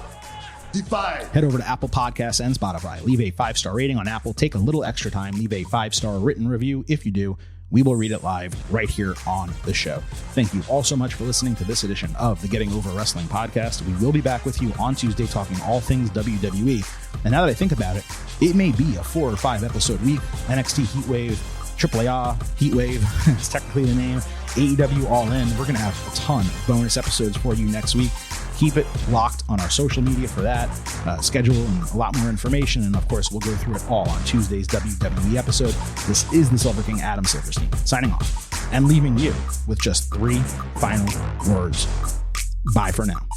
Divide. Head over to Apple Podcasts and Spotify. Leave a 5-star rating on Apple. Take a little extra time. Leave a 5-star written review. If you do, we will read it live right here on the show. Thank you all so much for listening to this edition of the Getting Over Wrestling podcast. We will be back with you on Tuesday talking all things WWE. And now that I think about it, it may be a 4 or 5 episode week. NXT Heatwave, AAA Heatwave is technically the name. AEW All In. We're going to have a ton of bonus episodes for you next week. Keep it locked on our social media for that schedule and a lot more information. And of course, we'll go through it all on Tuesday's WWE episode. This is the Silver King, Adam Silverstein, signing off and leaving you with just 3 final words. Bye for now.